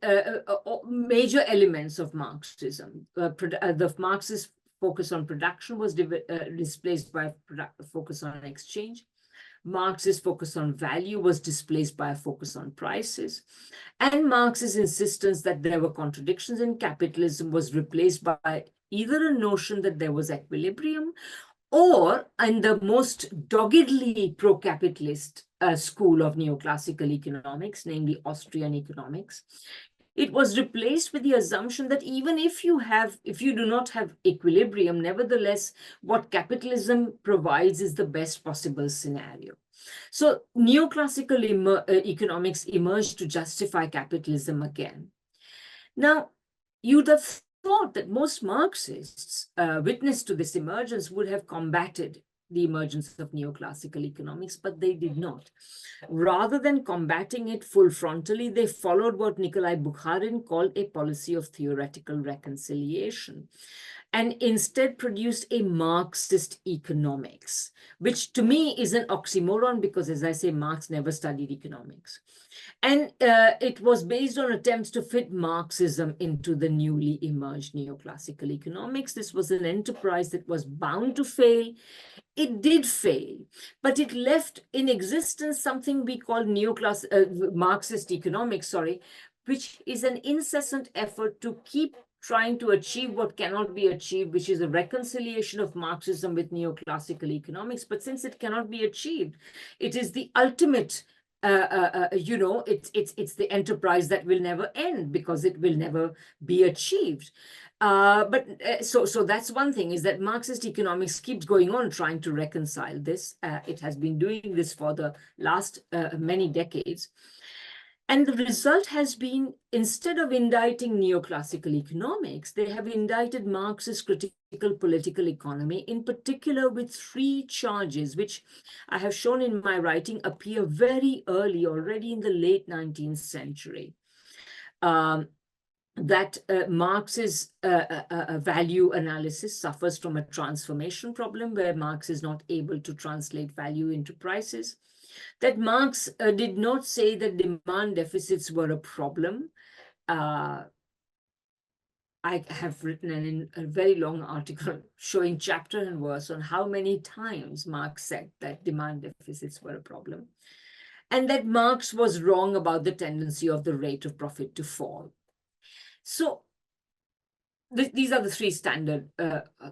major elements of Marxism. The Marxist focus on production was displaced by a focus on exchange. Marx's focus on value was displaced by a focus on prices. And Marx's insistence that there were contradictions in capitalism was replaced by either a notion that there was equilibrium, or in the most doggedly pro-capitalist school of neoclassical economics, namely Austrian economics, it was replaced with the assumption that even if you do not have equilibrium, nevertheless, what capitalism provides is the best possible scenario. So neoclassical economics emerged to justify capitalism again. Now, you'd have thought that most Marxists, witness to this emergence, would have combated the emergence of neoclassical economics, but they did not. Rather than combating it full frontally, they followed what Nikolai Bukharin called a policy of theoretical reconciliation, and instead produced a Marxist economics, which to me is an oxymoron because, as I say, Marx never studied economics. And it was based on attempts to fit Marxism into the newly emerged neoclassical economics. This was an enterprise that was bound to fail. It did fail, but it left in existence something we call Marxist economics, which is an incessant effort to keep trying to achieve what cannot be achieved, which is a reconciliation of Marxism with neoclassical economics. But since it cannot be achieved, it is the ultimate it's the enterprise that will never end because it will never be achieved. So that's one thing, is that Marxist economics keeps going on trying to reconcile this. It has been doing this for the last many decades. And the result has been, instead of indicting neoclassical economics, they have indicted Marxist critical political economy, in particular with three charges, which I have shown in my writing appear very early, already in the late 19th century. That Marx's value analysis suffers from a transformation problem, where Marx is not able to translate value into prices. That Marx did not say that demand deficits were a problem. I have written a very long article showing chapter and verse on how many times Marx said that demand deficits were a problem, and that Marx was wrong about the tendency of the rate of profit to fall. So these are the three standard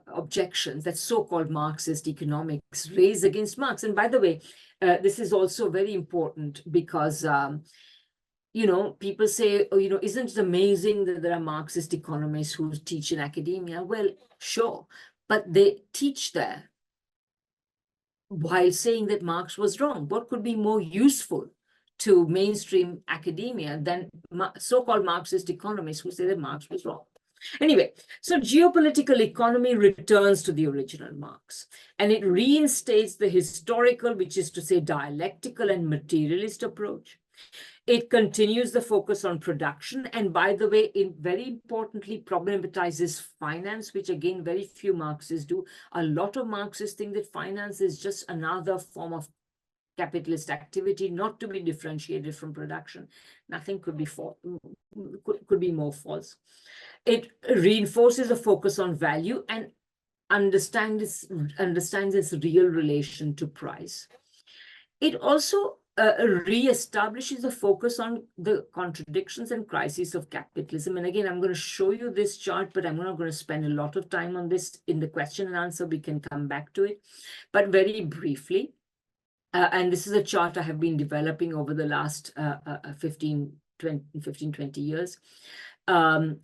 objections that so-called Marxist economics raise against Marx. And by the way, this is also very important because, people say, oh, isn't it amazing that there are Marxist economists who teach in academia? Well, sure, but they teach there while saying that Marx was wrong. What could be more useful to mainstream academia than so-called Marxist economists who say that Marx was wrong? Anyway, so geopolitical economy returns to the original Marx, and it reinstates the historical, which is to say dialectical and materialist approach. It continues the focus on production, and by the way, it very importantly problematizes finance, which again, very few Marxists do. A lot of Marxists think that finance is just another form of capitalist activity, not to be differentiated from production. Nothing could be more false. It reinforces a focus on value and understands its real relation to price. It also reestablishes a focus on the contradictions and crises of capitalism. And again, I'm going to show you this chart, but I'm not going to spend a lot of time on this. In the question and answer, we can come back to it. But very briefly, and this is a chart I have been developing over the last 15, 20 years. In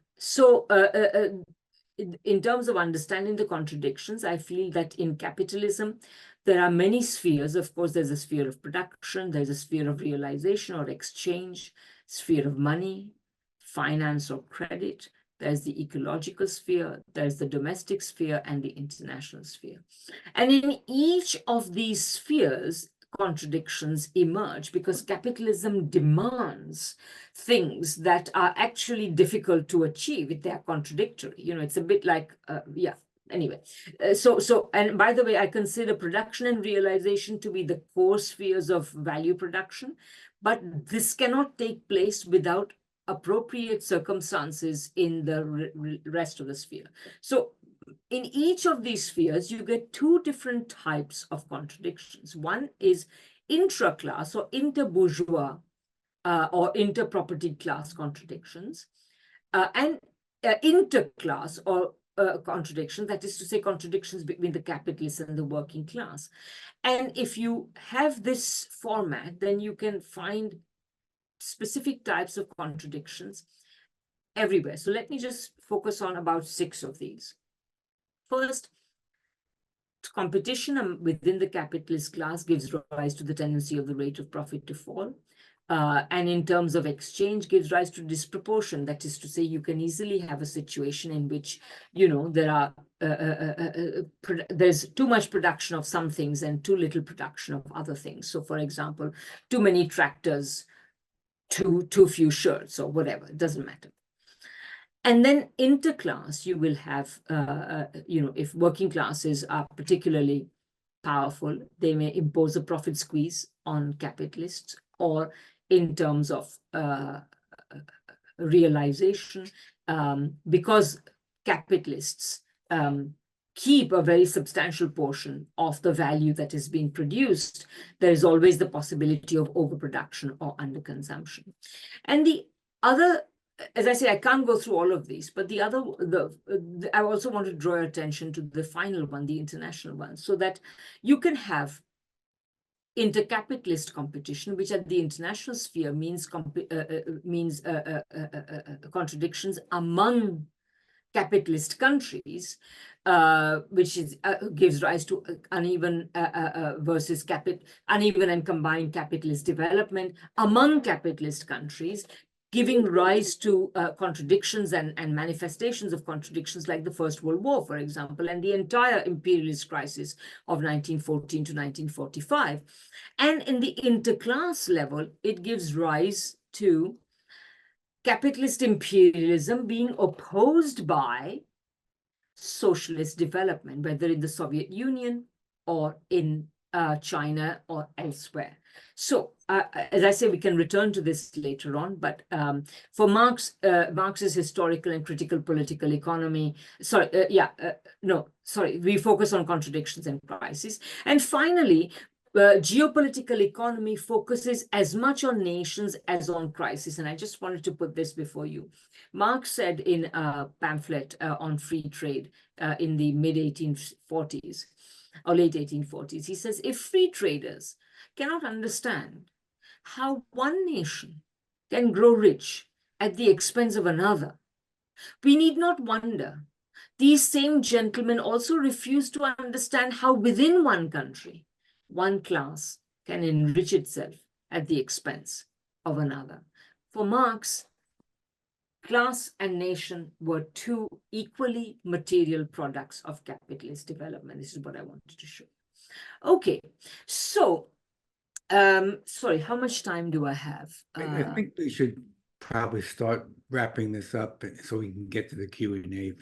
terms of understanding the contradictions, I feel that in capitalism, there are many spheres. Of course, there's a sphere of production, there's a sphere of realization or exchange, sphere of money, finance or credit, there's the ecological sphere, there's the domestic sphere, and the international sphere. And in each of these spheres, contradictions emerge because capitalism demands things that are actually difficult to achieve if they are contradictory. You know, it's a bit like, anyway. And by the way, I consider production and realization to be the core spheres of value production, but this cannot take place without appropriate circumstances in the rest of the sphere. So in each of these spheres, you get two different types of contradictions. One is intra-class or inter-bourgeois or inter-property class contradictions, and inter-class or contradictions, that is to say contradictions between the capitalists and the working class. And if you have this format, then you can find specific types of contradictions everywhere. So let me just focus on about 6 of these. First, competition within the capitalist class gives rise to the tendency of the rate of profit to fall. And in terms of exchange, gives rise to disproportion. That is to say, you can easily have a situation in which, you know, there's too much production of some things and too little production of other things. So, for example, too many tractors, too few shirts, or whatever. It doesn't matter. And then interclass, you will have, if working classes are particularly powerful, they may impose a profit squeeze on capitalists, or in terms of realization, because capitalists keep a very substantial portion of the value that is being produced, there is always the possibility of overproduction or underconsumption. And the other, as I say, I can't go through all of these, but I also want to draw your attention to the final one, the international one, so that you can have intercapitalist competition, which at the international sphere means contradictions among capitalist countries, which gives rise to uneven and combined capitalist development among capitalist countries, giving rise to contradictions and manifestations of contradictions like the First World War, for example, and the entire imperialist crisis of 1914 to 1945. And in the interclass level, it gives rise to capitalist imperialism being opposed by socialist development, whether in the Soviet Union or in China or elsewhere. So, as I say, we can return to this later on, but for Marx's historical and critical political economy, we focus on contradictions and crises. And finally, geopolitical economy focuses as much on nations as on crisis. And I just wanted to put this before you. Marx said in a pamphlet on free trade in the mid-1840s or late 1840s, he says, if free traders cannot understand how one nation can grow rich at the expense of another, we need not wonder these same gentlemen also refuse to understand how within one country one class can enrich itself at the expense of another. For Marx, class and nation were two equally material products of capitalist development. This is what I wanted to show. Okay, so, sorry, how much time do I have? I think we should probably start wrapping this up so we can get to the Q&A.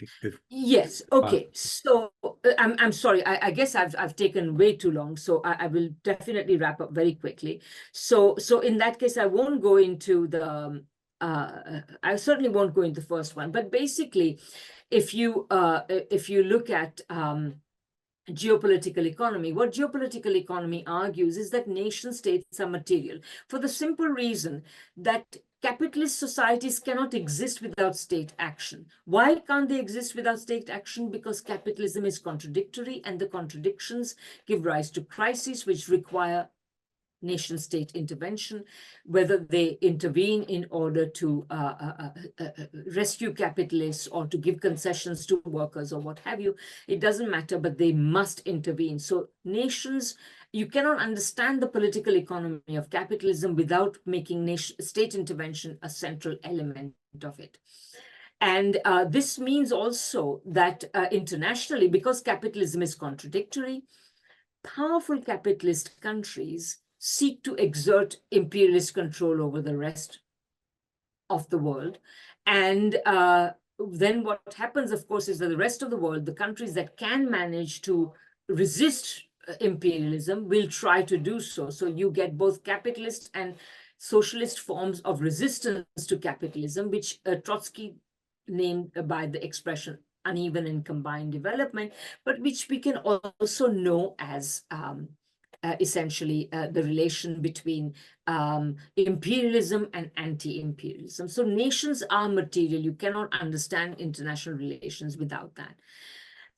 Yes. Okay. So I'm sorry. I guess I've taken way too long. So I will definitely wrap up very quickly. So in that case, I won't go into the. I certainly won't go into the first one. But basically, if you look at geopolitical economy, what geopolitical economy argues is that nation states are material for the simple reason that capitalist societies cannot exist without state action. Why can't they exist without state action? Because capitalism is contradictory, and the contradictions give rise to crises which require nation-state intervention, whether they intervene in order to rescue capitalists or to give concessions to workers or what have you. It doesn't matter, but they must intervene. So nations, you cannot understand the political economy of capitalism without making state intervention a central element of it. And this means also that internationally, because capitalism is contradictory, powerful capitalist countries seek to exert imperialist control over the rest of the world. And then what happens, of course, is that the rest of the world, the countries that can manage to resist imperialism, will try to do so. So you get both capitalist and socialist forms of resistance to capitalism, which Trotsky named by the expression uneven and combined development, but which we can also know as essentially the relation between imperialism and anti-imperialism. So nations are material. You cannot understand international relations without that.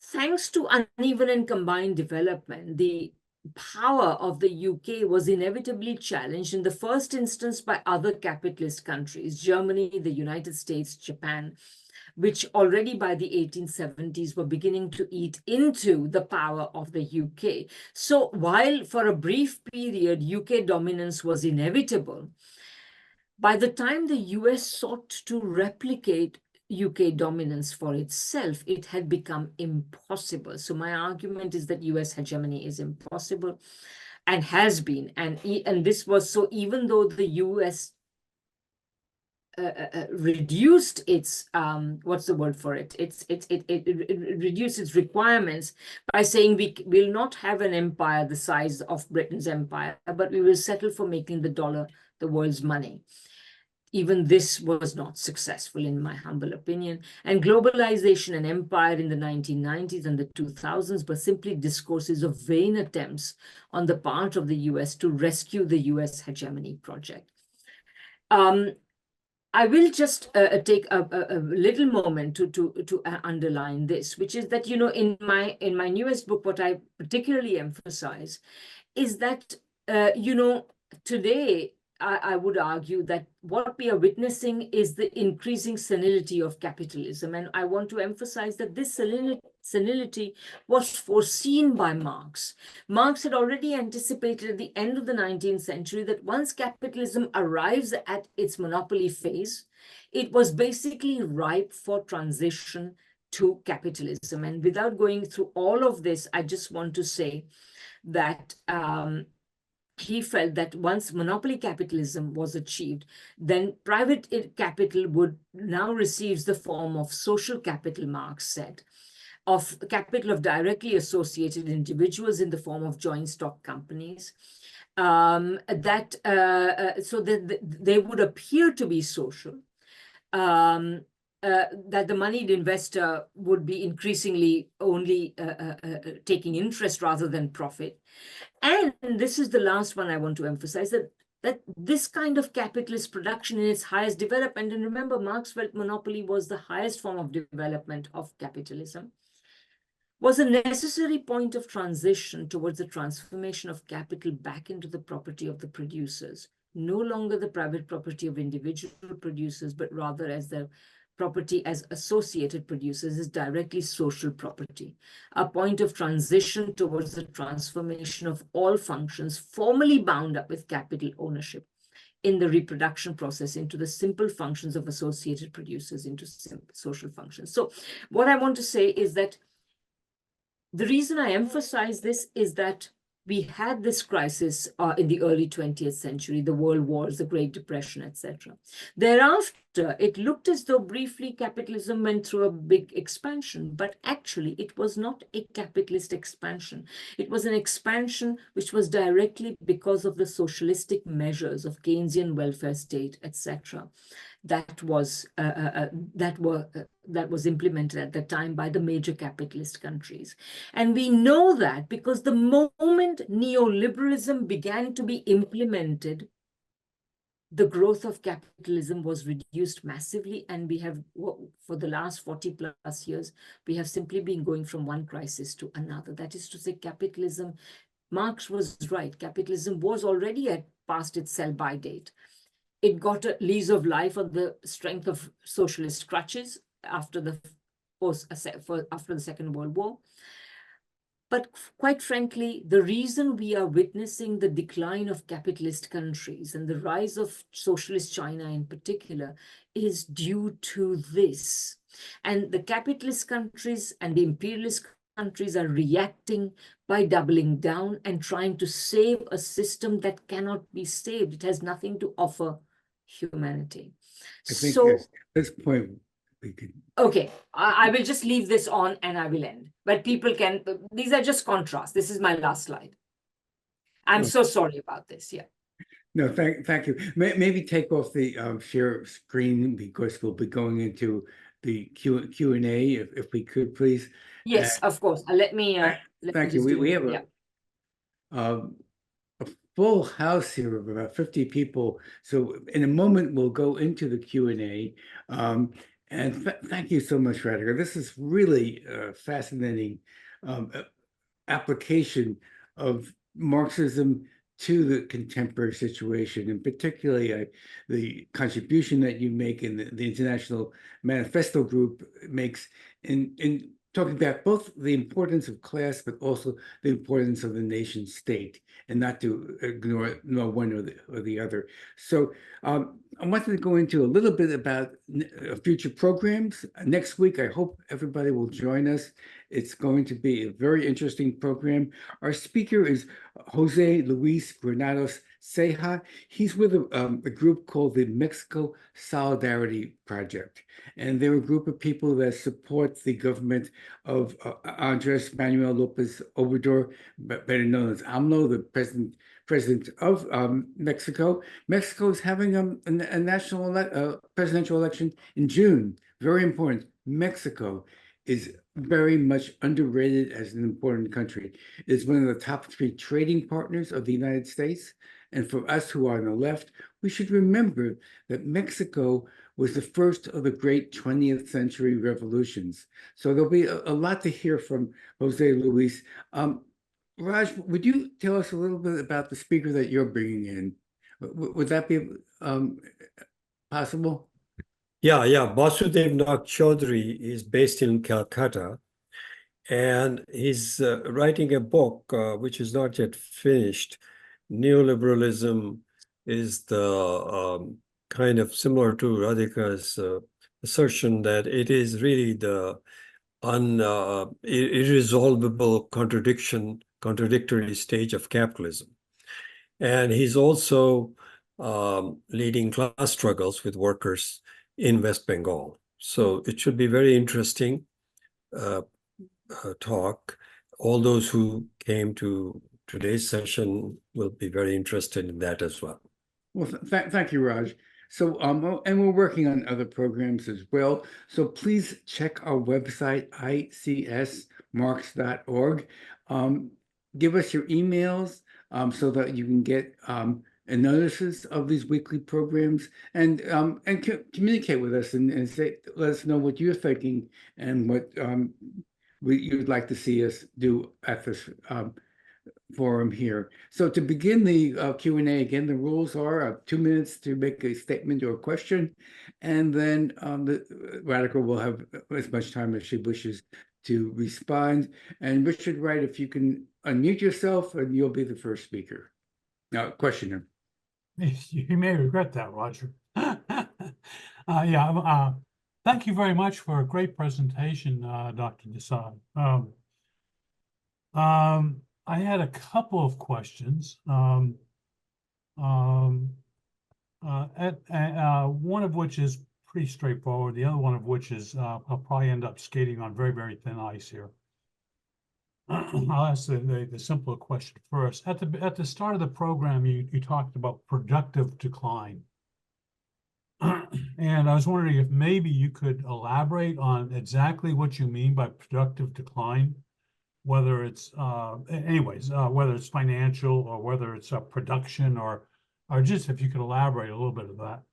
Thanks to uneven and combined development, the power of the UK was inevitably challenged in the first instance by other capitalist countries, Germany, the United States, Japan, which already by the 1870s were beginning to eat into the power of the UK. So while for a brief period, UK dominance was inevitable, by the time the US sought to replicate UK dominance for itself, it had become impossible. So my argument is that US hegemony is impossible and has been. And this was so, even though the US reduced its what's the word for it? It reduced its requirements by saying we will not have an empire the size of Britain's empire, but we will settle for making the dollar the world's money. Even this was not successful, in my humble opinion. And globalization and empire in the 1990s and the 2000s were simply discourses of vain attempts on the part of the US to rescue the US hegemony project. I will just take a little moment to underline this, which is that, you know, in my newest book, what I particularly emphasize is that, you know, today, I would argue that what we are witnessing is the increasing senility of capitalism. And I want to emphasize that this senility was foreseen by Marx. Marx had already anticipated at the end of the 19th century that once capitalism arrives at its monopoly phase, it was basically ripe for transition to capitalism. And without going through all of this, I just want to say that he felt that once monopoly capitalism was achieved, then private capital would now receive the form of social capital, Marx said, of capital of directly associated individuals in the form of joint stock companies, so that they would appear to be social, that the moneyed investor would be increasingly only taking interest rather than profit. And this is the last one I want to emphasize, that this kind of capitalist production in its highest development, and remember, Marx felt monopoly was the highest form of development of capitalism, was a necessary point of transition towards the transformation of capital back into the property of the producers, no longer the private property of individual producers, but rather as the property as associated producers is directly social property, a point of transition towards the transformation of all functions formerly bound up with capital ownership in the reproduction process into the simple functions of associated producers into social functions. So what I want to say is that the reason I emphasize this is that we had this crisis in the early 20th century, the world wars, the Great Depression, etc. Thereafter, it looked as though briefly capitalism went through a big expansion, but actually it was not a capitalist expansion. It was an expansion which was directly because of the socialistic measures of Keynesian welfare state, etc. That was implemented at the time by the major capitalist countries. And we know that because the moment neoliberalism began to be implemented, the growth of capitalism was reduced massively, and we have, for the last 40 plus years, we have simply been going from one crisis to another. That is to say, capitalism, Marx was right, capitalism was already past its sell-by date. It got a lease of life on the strength of socialist crutches after the Second World War. But quite frankly, the reason we are witnessing the decline of capitalist countries and the rise of socialist China in particular is due to this. And the capitalist countries and the imperialist countries are reacting by doubling down and trying to save a system that cannot be saved. It has nothing to offer humanity. I think So at this point, we could. okay, I will just leave this on and I will end. But people can, these are just contrasts. This is my last slide. I'm so sorry about this. Yeah. No, thank you. Maybe take off the share screen because we'll be going into the Q&A if we could, please. Yes, of course. Let me Thank you. We have yeah. a full house here of about 50 people. So in a moment, we'll go into the Q&A. And thank you so much, Radhika. This is really a fascinating application of Marxism to the contemporary situation, and particularly the contribution that you make in the International Manifesto group makes in talking about both the importance of class, but also the importance of the nation state, and not to ignore one or the other. So I wanted to go into a little bit about future programs. Next week, I hope everybody will join us. It's going to be a very interesting program. Our speaker is Jose Luis Granados Ceja. He's with a group called the Mexico Solidarity Project. And they're a group of people that support the government of Andres Manuel Lopez Obrador, better known as AMLO, the president of Mexico. Mexico is having a national presidential election in June. Very important. Mexico is very much underrated as an important country. It's one of the top 3 trading partners of the United States. And for us who are on the left, we should remember that Mexico was the first of the great 20th century revolutions. So there'll be a lot to hear from Jose Luis. Raj, would you tell us a little bit about the speaker that you're bringing in? Would that be possible? Yeah. Basudev Nath Chaudhary is based in Calcutta, and he's writing a book which is not yet finished. Neoliberalism is the kind of similar to Radhika's assertion that it is really the irresolvable contradictory stage of capitalism. And he's also leading class struggles with workers in West Bengal. So it should be very interesting talk. All those who came to today's session will be very interested in that as well. Well, thank you, Raj. So, and we're working on other programs as well. So please check our website, icsmarks.org. Give us your emails so that you can get notices of these weekly programs, and communicate with us and let us know what you're thinking and what you'd like to see us do at this forum here. So to begin the Q&A, again, the rules are 2 minutes to make a statement or a question, and then Radhika will have as much time as she wishes to respond. And Richard Wright, if you can unmute yourself, and you'll be the first speaker. Now, questioner. You may regret that, Roger. Thank you very much for a great presentation, Dr. Desai. I had a couple of questions. One of which is pretty straightforward. The other one of which is I'll probably end up skating on very, very thin ice here. I'll ask the simpler question first. At the start of the program, you talked about productive decline. And I was wondering if maybe you could elaborate on exactly what you mean by productive decline, whether it's whether it's financial or whether it's production or just if you could elaborate a little bit of that.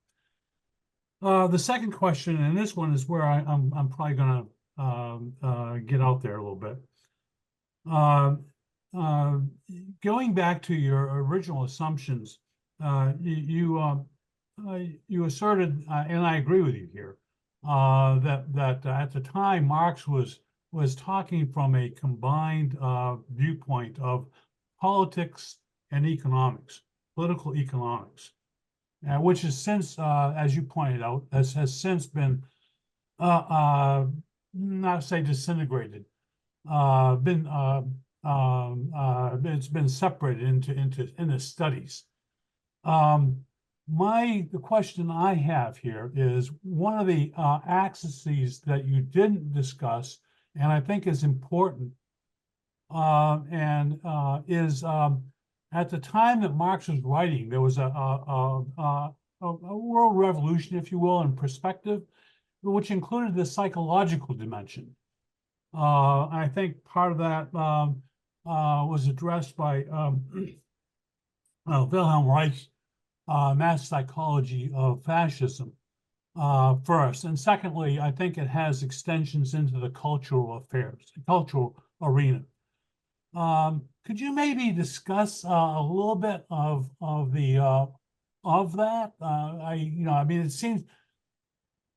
The second question, and this one is where I'm probably going to get out there a little bit. Going back to your original assumptions, you asserted, and I agree with you here, that at the time Marx was talking from a combined viewpoint of politics and economics, political economics, which has since, as you pointed out, has since been not say disintegrated, it's been separated into studies. The question I have here is one of the axes that you didn't discuss, and I think is important, is at the time that Marx was writing, there was a world revolution, if you will, in perspective, which included the psychological dimension. I think part of that was addressed by Wilhelm Reich's mass psychology of fascism first. And secondly, I think it has extensions into the cultural affairs, cultural arena. Could you maybe discuss a little bit of that? I mean, it seems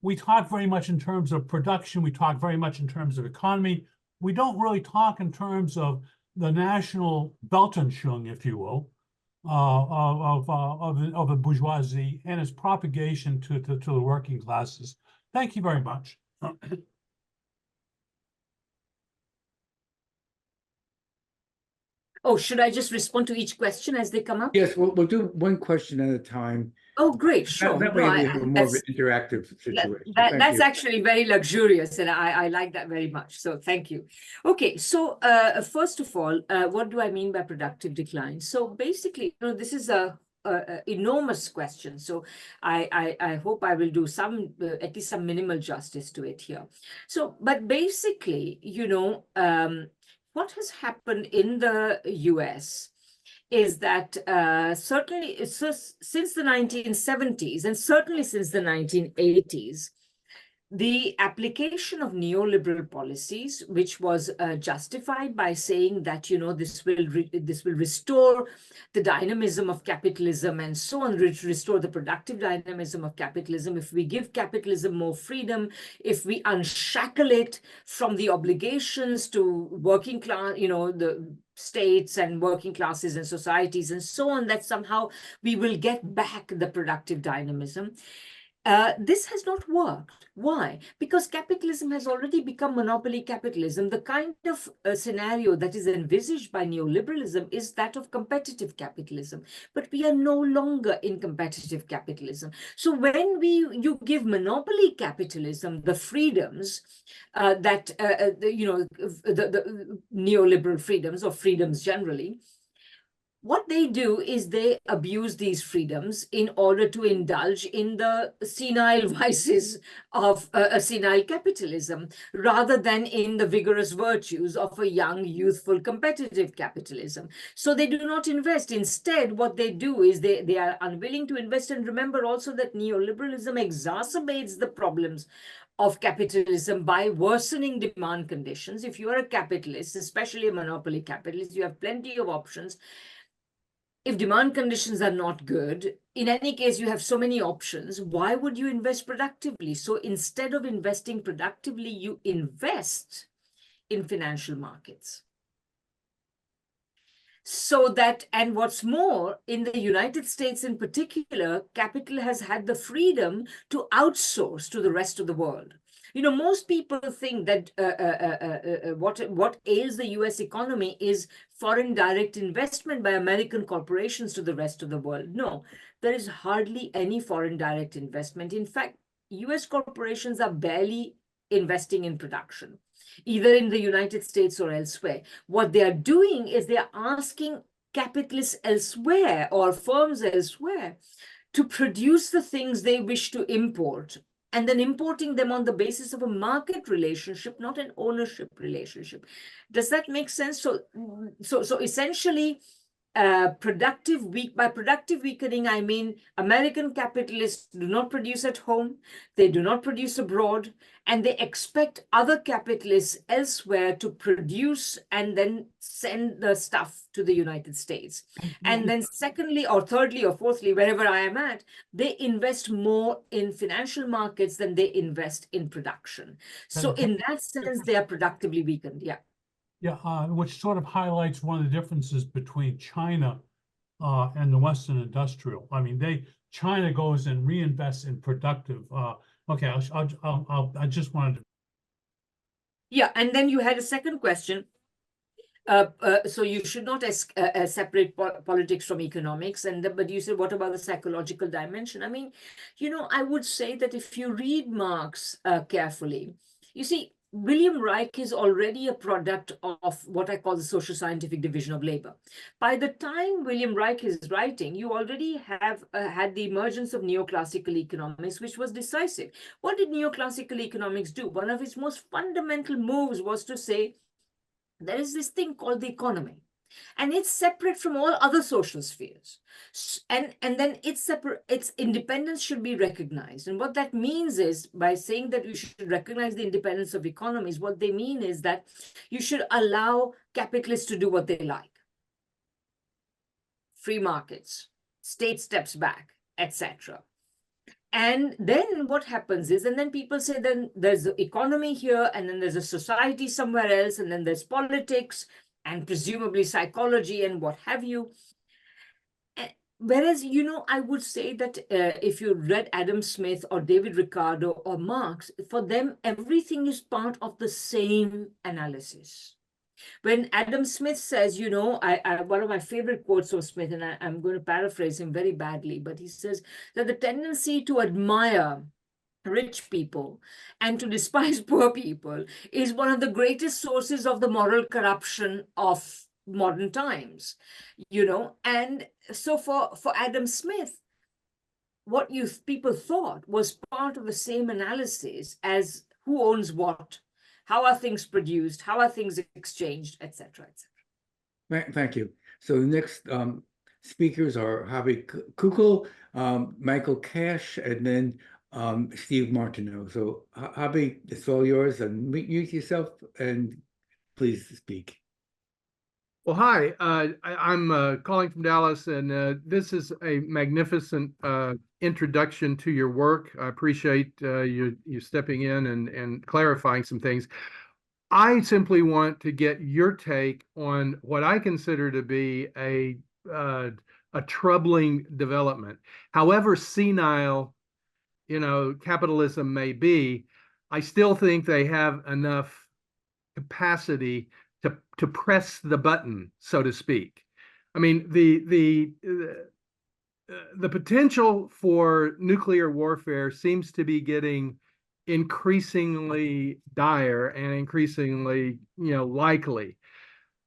we talk very much in terms of production. We talk very much in terms of economy. We don't really talk in terms of the national Weltanschauung, if you will, of the bourgeoisie and its propagation to the working classes. Thank you very much. Oh, should I just respond to each question as they come up? Yes, we'll do one question at a time. Oh, great, sure. That way we have more of an interactive situation. That's actually very luxurious, and I like that very much. So thank you. Okay, so first of all, what do I mean by productive decline? So basically, this is a enormous question. So I hope I will do some at least some minimal justice to it here. So, but basically, what has happened in the US is that certainly since the 1970s and certainly since the 1980s, the application of neoliberal policies, which was justified by saying that this will restore the dynamism of capitalism and so on, restore the productive dynamism of capitalism. If we give capitalism more freedom, if we unshackle it from the obligations to working class, the states and working classes and societies and so on, that somehow we will get back the productive dynamism. This has not worked. Why? Because capitalism has already become monopoly capitalism. The kind of scenario that is envisaged by neoliberalism is that of competitive capitalism. But we are no longer in competitive capitalism. So when you give monopoly capitalism the freedoms that, the neoliberal freedoms or freedoms generally, what they do is they abuse these freedoms in order to indulge in the senile vices of a senile capitalism, rather than in the vigorous virtues of a young, youthful, competitive capitalism. So they do not invest. Instead, what they do is they are unwilling to invest. And remember also that neoliberalism exacerbates the problems of capitalism by worsening demand conditions. If you are a capitalist, especially a monopoly capitalist, you have plenty of options. If demand conditions are not good, in any case, you have so many options. Why would you invest productively? So instead of investing productively, you invest in financial markets. So that, and what's more, in the United States in particular, capital has had the freedom to outsource to the rest of the world. You know, most people think that what ails the US economy is foreign direct investment by American corporations to the rest of the world. No, there is hardly any foreign direct investment. In fact, US corporations are barely investing in production, either in the United States or elsewhere. What they are doing is they are asking capitalists elsewhere or firms elsewhere to produce the things they wish to import, and then importing them on the basis of a market relationship, not an ownership relationship. Does that make sense? So essentially, by productive weakening, I mean American capitalists do not produce at home, they do not produce abroad, and they expect other capitalists elsewhere to produce and then send the stuff to the United States. And then secondly, or thirdly, or fourthly, wherever I am at, they invest more in financial markets than they invest in production. So in that sense, they are productively weakened. Yeah. Yeah, which sort of highlights one of the differences between China and the Western industrial. I mean, China goes and reinvests in productive. Okay, I just wanted to. Yeah, and then you had a second question. So you should not separate politics from economics. But you said, what about the psychological dimension? I mean, you know, I would say that if you read Marx carefully, you see, William Reich is already a product of what I call the social scientific division of labor. By the time William Reich is writing, you already have had the emergence of neoclassical economics, which was decisive. What did neoclassical economics do? One of its most fundamental moves was to say, there is this thing called the economy, and it's separate from all other social spheres. And then its independence should be recognized. And what that means is, by saying that you should recognize the independence of economies, what they mean is that you should allow capitalists to do what they like. Free markets, state steps back, etc. And then what happens is, and then people say, then there's the economy here, and then there's a society somewhere else, and then there's politics, and presumably psychology, and what have you. Whereas, you know, I would say that if you read Adam Smith or David Ricardo or Marx, for them, everything is part of the same analysis. When Adam Smith says, you know, one of my favorite quotes of Smith, and I'm going to paraphrase him very badly, but he says that the tendency to admire rich people and to despise poor people is one of the greatest sources of the moral corruption of modern times, you know. And so for Adam Smith, what people thought was part of the same analysis as who owns what, how are things produced, how are things exchanged, etc., etc. Thank you. So the next speakers are Javi Kukul, Michael Cash, and then Steve Martineau. So Javi, it's all yours, and mute yourself and please speak. Well, hi, I'm calling from Dallas, and this is a magnificent introduction to your work. I appreciate you stepping in and clarifying some things. I simply want to get your take on what I consider to be a troubling development. However senile, you know, capitalism may be, I still think they have enough capacity to press the button, so to speak. I mean, the potential for nuclear warfare seems to be getting increasingly dire and increasingly, you know, likely.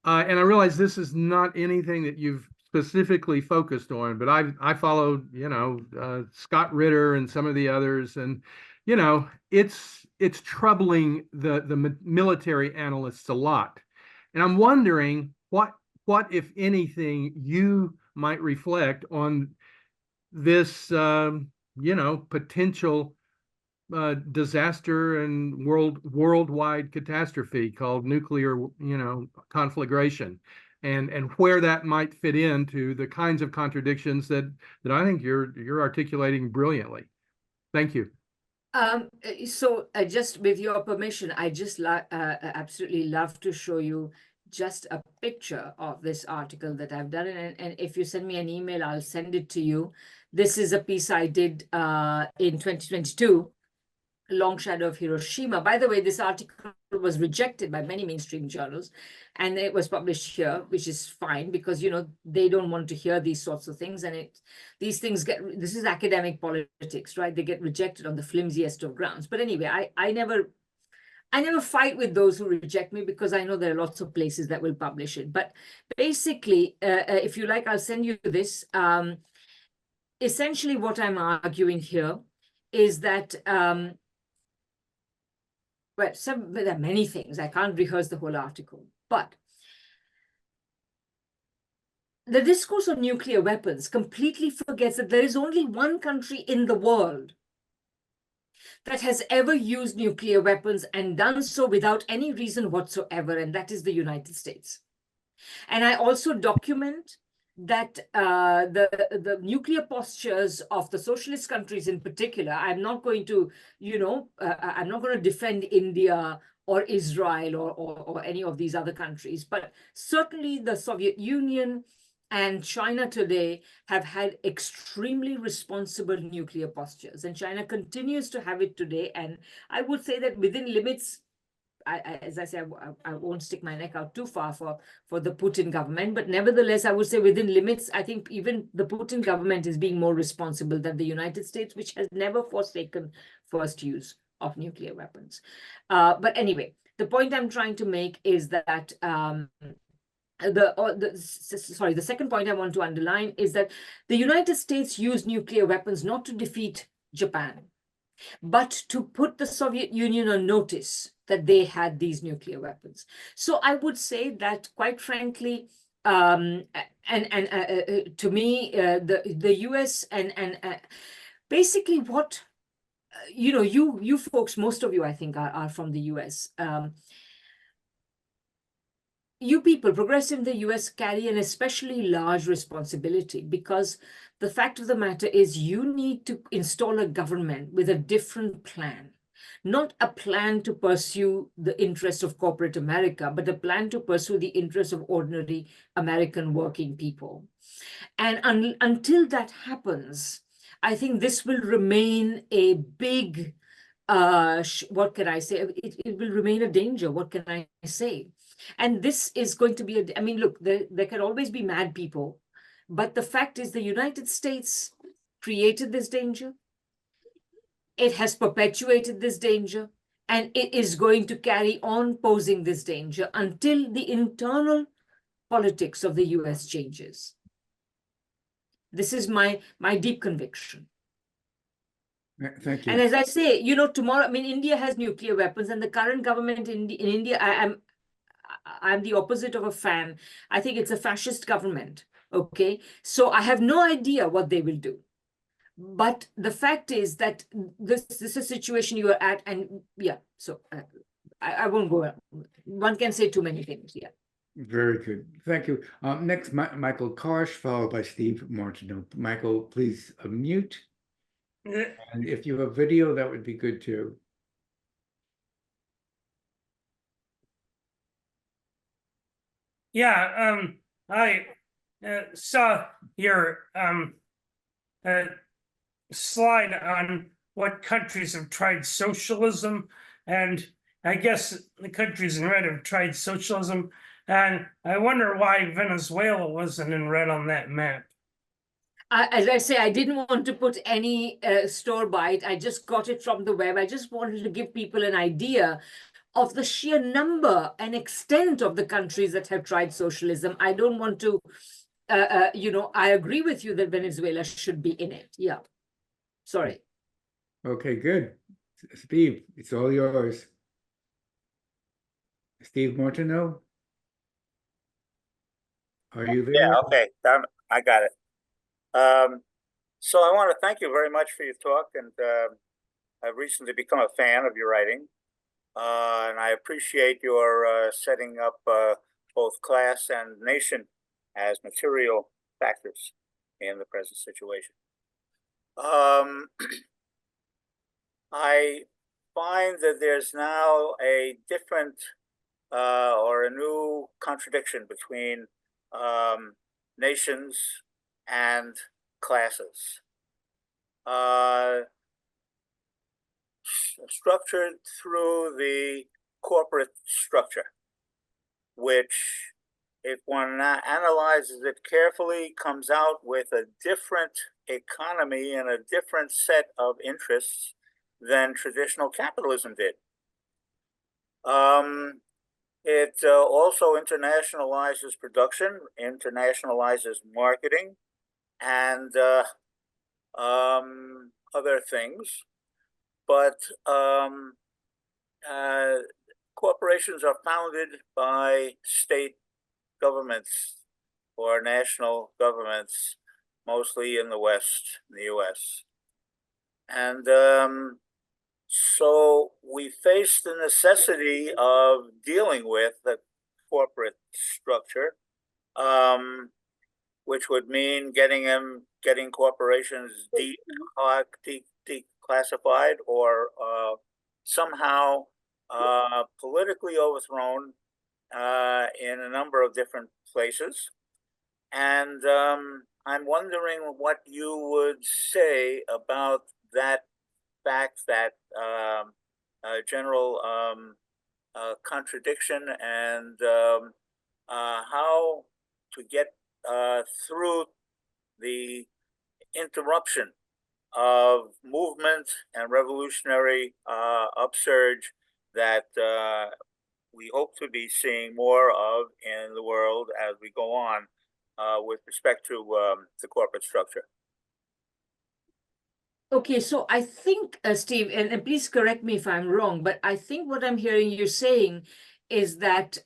And I realize this is not anything that you've specifically focused on, but I followed, you know, Scott Ritter and some of the others, and you know, it's troubling the military analysts a lot. And I'm wondering what, if anything, you might reflect on this, you know, potential disaster and worldwide catastrophe called nuclear, conflagration, and where that might fit into the kinds of contradictions that I think you're articulating brilliantly. Thank you. Just with your permission, I just absolutely love to show you just a picture of this article that I've done. And if you send me an email, I'll send it to you. This is a piece I did in 2022, Long Shadow of Hiroshima. By the way, this article was rejected by many mainstream journals, and it was published here, which is fine because, they don't want to hear these sorts of things. And these things this is academic politics, right? They get rejected on the flimsiest of grounds. But anyway, I never fight with those who reject me because I know there are lots of places that will publish it. But basically, if you like, I'll send you this. Essentially, what I'm arguing here is that, there are many things. I can't rehearse the whole article, but the discourse on nuclear weapons completely forgets that there is only one country in the world that has ever used nuclear weapons and done so without any reason whatsoever, and that is the United States. And I also document that the nuclear postures of the socialist countries in particular, I'm not going to, I'm not going to defend India or Israel or any of these other countries, but certainly the Soviet Union and China today have had extremely responsible nuclear postures, and China continues to have it today. And I would say that within limits, as I say, I won't stick my neck out too far for the Putin government, but nevertheless, I would say within limits, I think even the Putin government is being more responsible than the United States, which has never forsaken first use of nuclear weapons. But anyway, the point I'm trying to make is that the second point I want to underline is that the United States used nuclear weapons not to defeat Japan, but to put the Soviet Union on notice that they had these nuclear weapons. So I would say that, quite frankly, to me, the US and basically what, you folks, most of you, I think, are from the US. You people, progressive in the US, carry an especially large responsibility because the fact of the matter is you need to install a government with a different plan, not a plan to pursue the interests of corporate America, but a plan to pursue the interests of ordinary American working people. And until that happens, I think this will remain a big, what can I say? It will remain a danger. What can I say? And this is going to be, look, there can always be mad people, but the fact is the United States created this danger. It has perpetuated this danger, and it is going to carry on posing this danger until the internal politics of the US changes. This is my deep conviction. Thank you. And as I say, tomorrow, India has nuclear weapons, and the current government in India, I'm the opposite of a fan. I think it's a fascist government, okay? So I have no idea what they will do. But the fact is that this is a situation you are at, and yeah, so I won't go on. One can say too many things, yeah. Very good. Thank you. Next, Michael Karsh, followed by Steve Martineau. Michael, please unmute. And if you have video, that would be good too. Yeah, I saw your slide on what countries have tried socialism, and I guess the countries in red have tried socialism, and I wonder why Venezuela wasn't in red on that map. As I say, I didn't want to put any store-bought. I just got it from the web. I just wanted to give people an idea of the sheer number and extent of the countries that have tried socialism. I don't want to, I agree with you that Venezuela should be in it. Yeah. Sorry. Okay, good. Steve, it's all yours. Steve Martineau? Are you there? Yeah, okay. I got it. So I want to thank you very much for your talk, and I've recently become a fan of your writing, and I appreciate your setting up both class and nation as material factors in the present situation. I find that there's now a different or a new contradiction between nations and classes. Structured through the corporate structure, which, if one analyzes it carefully, comes out with a different economy and a different set of interests than traditional capitalism did. It also internationalizes production, internationalizes marketing, and other things. But corporations are founded by state governments or national governments, mostly in the West, in the US. And so we face the necessity of dealing with the corporate structure, which would mean getting corporations declassified or somehow politically overthrown in a number of different places. And I'm wondering what you would say about that fact, that general contradiction, and how to get through the interruption of movement and revolutionary upsurge that we hope to be seeing more of in the world as we go on with respect to the corporate structure. Okay, so I think, Steve, and please correct me if I'm wrong, but I think what I'm hearing you saying is that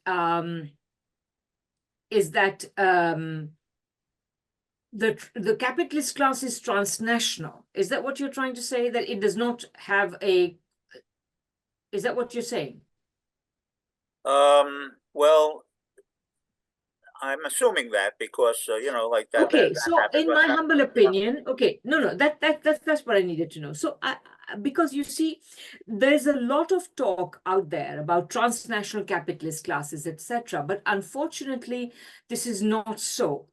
the capitalist class is transnational. Is that what you're trying to say? That it does not have a? Is that what you're saying? Well, I'm assuming that because like that. Okay, that so happens, in my humble opinion, okay, no, that's what I needed to know. So because you see, there's a lot of talk out there about transnational capitalist classes, etc. But unfortunately, this is not so.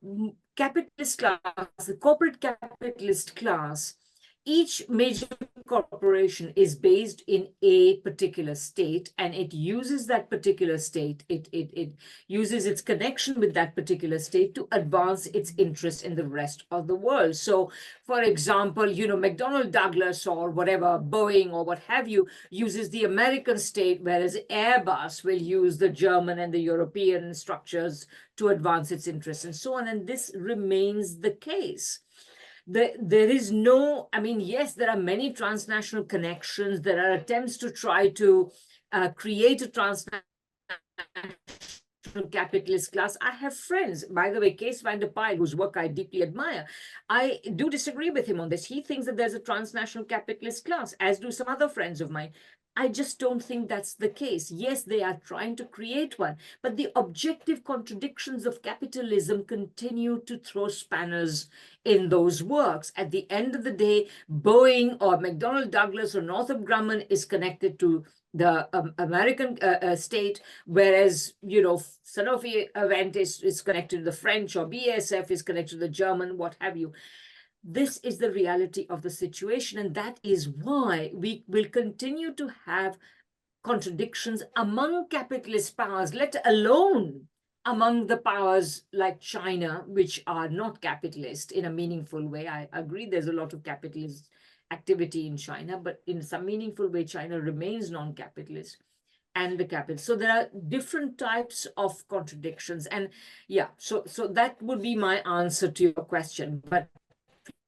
Capitalist class, the corporate capitalist class, each major corporation is based in a particular state, and it uses that particular state, it uses its connection with that particular state to advance its interest in the rest of the world. So, for example, McDonnell Douglas or whatever, Boeing or what have you, uses the American state, whereas Airbus will use the German and the European structures to advance its interests and so on. And this remains the case. There is no, I mean, yes, there are many transnational connections. There are attempts to try to create a transnational capitalist class. I have friends, by the way, Kees van der Pijl, whose work I deeply admire. I do disagree with him on this. He thinks that there's a transnational capitalist class, as do some other friends of mine. I just don't think that's the case. Yes, they are trying to create one, but the objective contradictions of capitalism continue to throw spanners in those works. At the end of the day, Boeing or McDonnell Douglas or Northrop Grumman is connected to the American state, whereas, Sanofi Aventis is connected to the French, or BASF is connected to the German, what have you. This is the reality of the situation, and that is why we will continue to have contradictions among capitalist powers, let alone among the powers like China, which are not capitalist in a meaningful way. I agree there's a lot of capitalist activity in China, but in some meaningful way, China remains non-capitalist and the capitalist. So there are different types of contradictions. And yeah, so that would be my answer to your question. But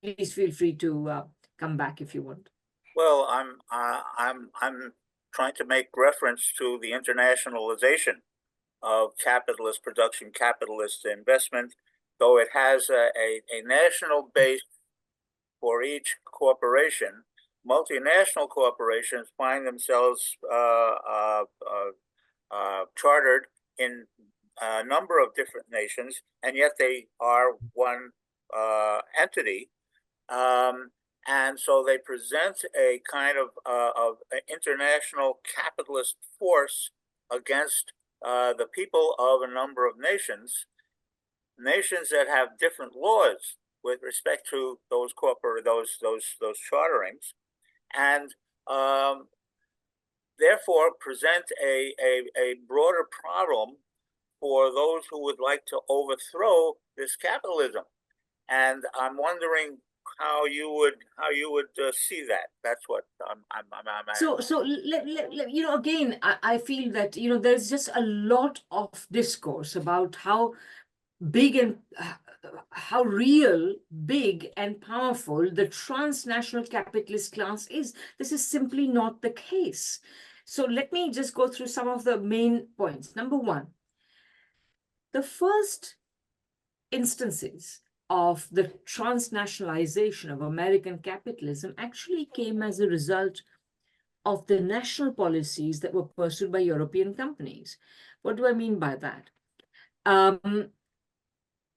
please feel free to come back if you want. Well, I'm trying to make reference to the internationalization of capitalist production, capitalist investment, though it has a national base for each corporation. multinational corporations find themselves chartered in a number of different nations, and yet they are one entity. And so they present a kind of international capitalist force against the people of a number of nations that have different laws with respect to those charterings, and therefore present a broader problem for those who would like to overthrow this capitalism. And I'm wondering how you would see that. That's what I'm So you know, again, I feel that, you know, there's just a lot of discourse about how big and how real, big and powerful the transnational capitalist class is. This is simply not the case. So let me just go through some of the main points. Number one, the first instances of the transnationalization of American capitalism actually came as a result of the national policies that were pursued by European companies. What do I mean by that?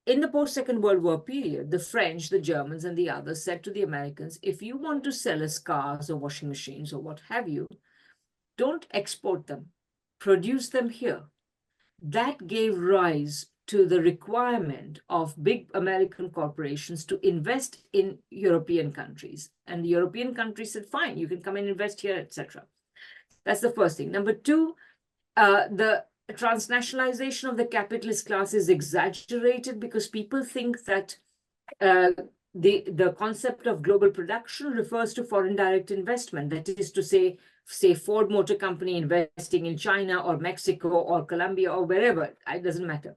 In the post-Second World War period, the French, the Germans, and the others said to the Americans, if you want to sell us cars or washing machines or what have you, don't export them, produce them here. That gave rise to the requirement of big American corporations to invest in European countries. And the European countries said, fine, you can come and invest here, etc. That's the first thing. Number two, the transnationalization of the capitalist class is exaggerated because people think that the concept of global production refers to foreign direct investment. That is to say Ford Motor Company investing in China or Mexico or Colombia or wherever. It doesn't matter.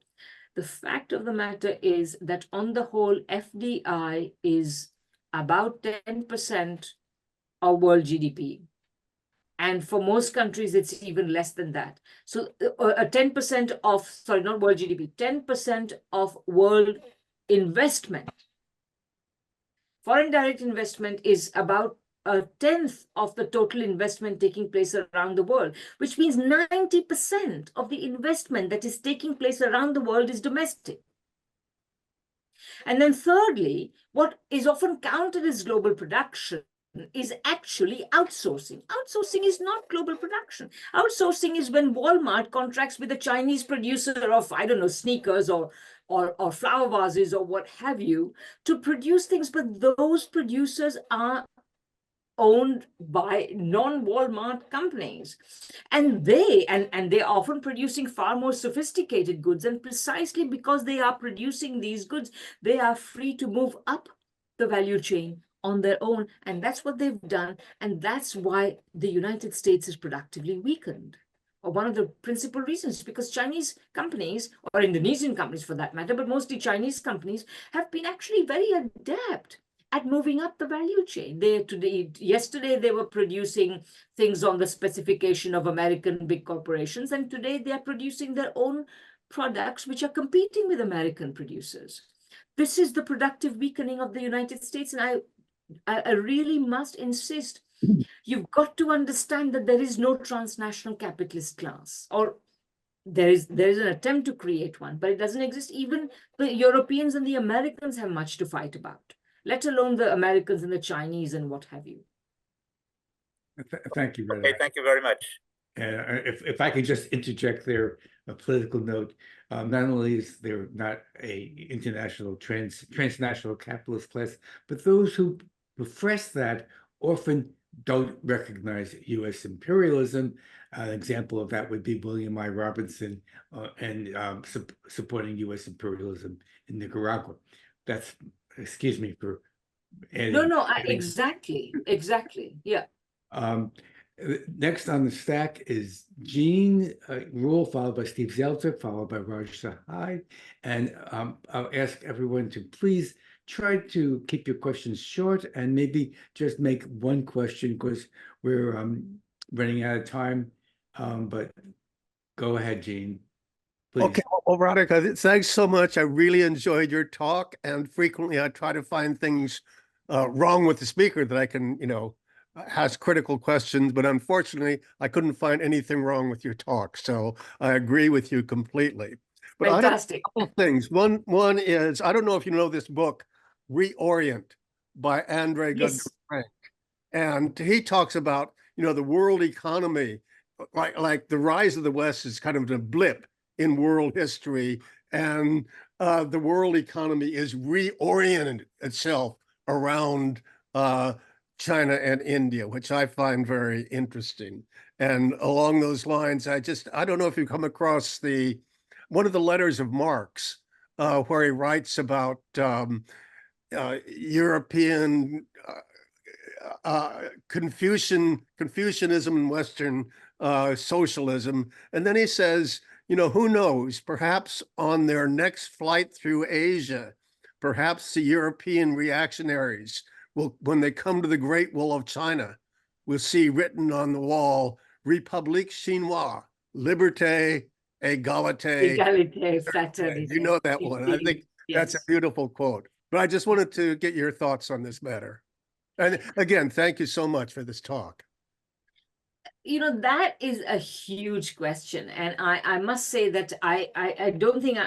The fact of the matter is that on the whole, FDI is about 10% of world GDP. And for most countries, it's even less than that. So 10% of, sorry, not world GDP, 10% of world investment. Foreign direct investment is about 1/10 of the total investment taking place around the world, which means 90% of the investment that is taking place around the world is domestic. And then thirdly, what is often counted as global production is actually outsourcing. Outsourcing is not global production. Outsourcing is when Walmart contracts with a Chinese producer of, I don't know, sneakers or flower vases or what have you to produce things, but those producers are owned by non-Walmart companies. And they're often producing far more sophisticated goods. And precisely because they are producing these goods, they are free to move up the value chain on their own. And that's what they've done. And that's why the United States is productively weakened. Or one of the principal reasons, because Chinese companies, or Indonesian companies for that matter, but mostly Chinese companies, have been actually very adept at moving up the value chain. Yesterday, they were producing things on the specification of American big corporations, and today they are producing their own products, which are competing with American producers. This is the productive weakening of the United States, and I really must insist, you've got to understand that there is no transnational capitalist class, or there is an attempt to create one, but it doesn't exist. Even the Europeans and the Americans have much to fight about, let alone the Americans and the Chinese and what have you. Thank you, Okay, thank you very much. If I could just interject there, a political note, not only is there not a international transnational capitalist class, but those who profess that often don't recognize U.S. imperialism. An example of that would be William I. Robinson and supporting U.S. imperialism in Nicaragua. That's, excuse me for adding. No, exactly, yeah. Next on the stack is Jean Rule, followed by Steve Zelter, followed by Raj Sahai. And I'll ask everyone to please try to keep your questions short and maybe just make one question because we're running out of time. But go ahead, Jean. Please. Okay, well, Radhika, thanks so much. I really enjoyed your talk, and frequently I try to find things wrong with the speaker that I can, has critical questions, but unfortunately, I couldn't find anything wrong with your talk. So I agree with you completely. But I have Fantastic. a couple things. One is, I don't know if you know this book, Reorient by Andre Yes. Gudrun. And he talks about, the world economy, like the rise of the West is kind of a blip in world history. And the world economy is reoriented itself around China and India, which I find very interesting. And along those lines, I don't know if you come across one of the letters of Marx, where he writes about European Confucianism and Western socialism. And then he says, who knows, perhaps on their next flight through Asia, perhaps the European reactionaries will, when they come to the Great Wall of China, will see written on the wall, République Chinoise, liberté, égalité. Égalité, fraternité. You know that one. I think that's a beautiful quote. But I just wanted to get your thoughts on this matter. And again, thank you so much for this talk. That is a huge question. And I must say that I don't think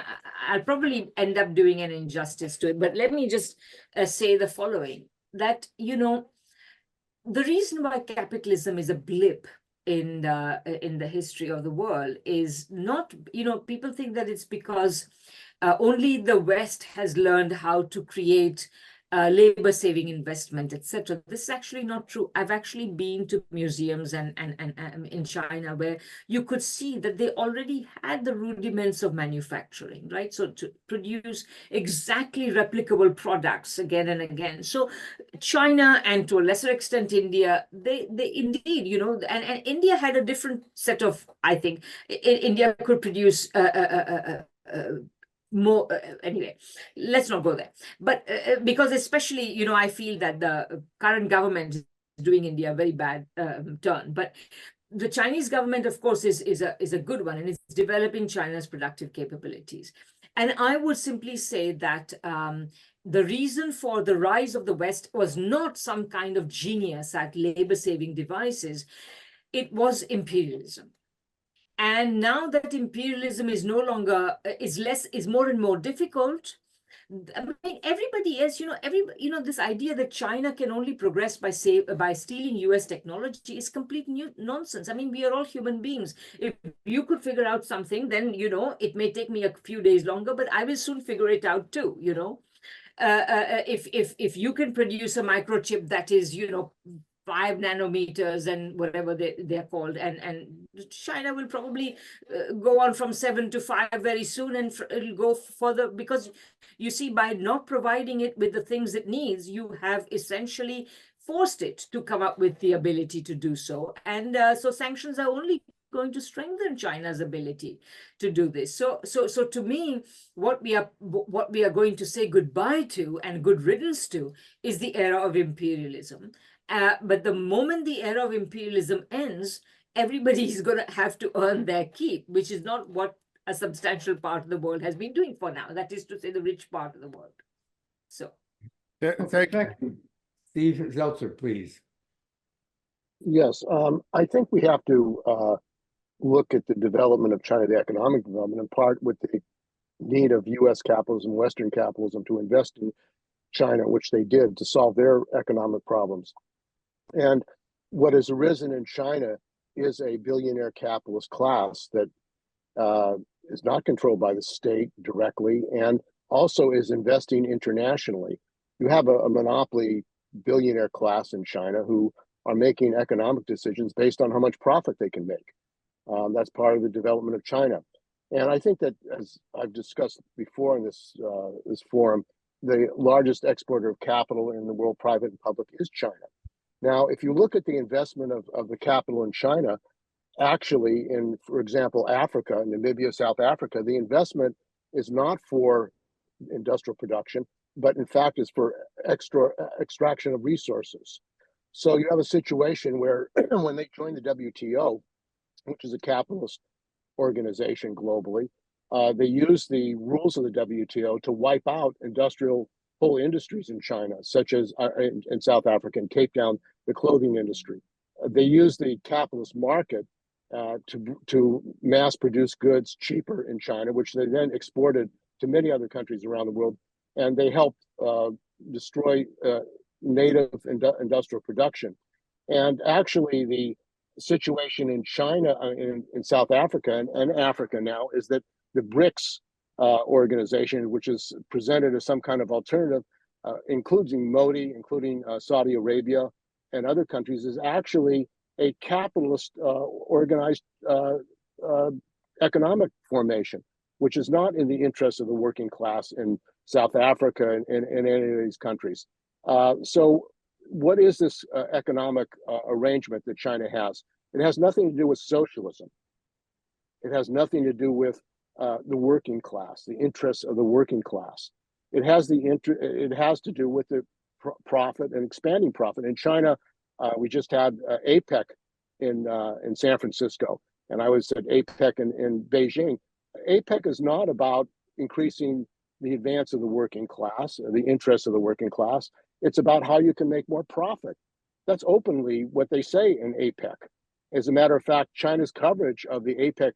I'll probably end up doing an injustice to it. But let me just say the following, that, the reason why capitalism is a blip in the history of the world is not, people think that it's because only the West has learned how to create labor-saving investment, etc. This is actually not true. I've actually been to museums and in China where you could see that they already had the rudiments of manufacturing, right? So to produce exactly replicable products again and again. So China, and to a lesser extent India, they indeed, and India had a different set of, I think, India could produce more anyway, let's not go there. But because especially, I feel that the current government is doing India a very bad turn. But the Chinese government, of course, is a good one, and it's developing China's productive capabilities. And I would simply say that the reason for the rise of the West was not some kind of genius at labor-saving devices. It was imperialism. And now that imperialism is no longer, is more and more difficult. I mean, everybody else, this idea that China can only progress by stealing US technology is complete nonsense. I mean, we are all human beings. If you could figure out something, then, it may take me a few days longer, but I will soon figure it out too, if you can produce a microchip that is, 5 nanometers and whatever they're called, and China will probably go on from 7 to 5 very soon, and it'll go further, because you see, by not providing it with the things it needs, you have essentially forced it to come up with the ability to do so. And so sanctions are only going to strengthen China's ability to do this. So to me, what we are going to say goodbye to and good riddance to is the era of imperialism. But the moment the era of imperialism ends, everybody is going to have to earn their keep, which is not what a substantial part of the world has been doing for now. That is to say, the rich part of the world. So, Thank you. Steve Zeltzer, please. Yes, I think we have to look at the development of China, the economic development, in part with the need of U.S. capitalism, Western capitalism to invest in China, which they did to solve their economic problems. And what has arisen in China is a billionaire capitalist class that is not controlled by the state directly, and also is investing internationally. You have a monopoly billionaire class in China who are making economic decisions based on how much profit they can make. That's part of the development of China. And I think that, as I've discussed before in this forum, the largest exporter of capital in the world, private and public, is China. Now, if you look at the investment of the capital in China, actually in, for example, Africa, Namibia, South Africa, the investment is not for industrial production, but in fact is for extraction of resources. So you have a situation where when they joined the WTO, which is a capitalist organization globally, they use the rules of the WTO to wipe out industrial whole industries in China, such as in South Africa and Cape Town, the clothing industry. They use the capitalist market to mass produce goods cheaper in China, which they then exported to many other countries around the world. And they helped destroy native industrial production. And actually, the situation in China, in South Africa and Africa now, is that the BRICS organization, which is presented as some kind of alternative, including Modi, including Saudi Arabia and other countries, is actually a capitalist organized economic formation, which is not in the interest of the working class in South Africa and in any of these countries. So what is this economic arrangement that China has? It has nothing to do with socialism. It has nothing to do with the working class, the interests of the working class. It has to do with the profit and expanding profit. In China, we just had APEC in San Francisco, and I was at APEC in Beijing. APEC is not about increasing the advance of the working class, or the interests of the working class. It's about how you can make more profit. That's openly what they say in APEC. As a matter of fact, China's coverage of the APEC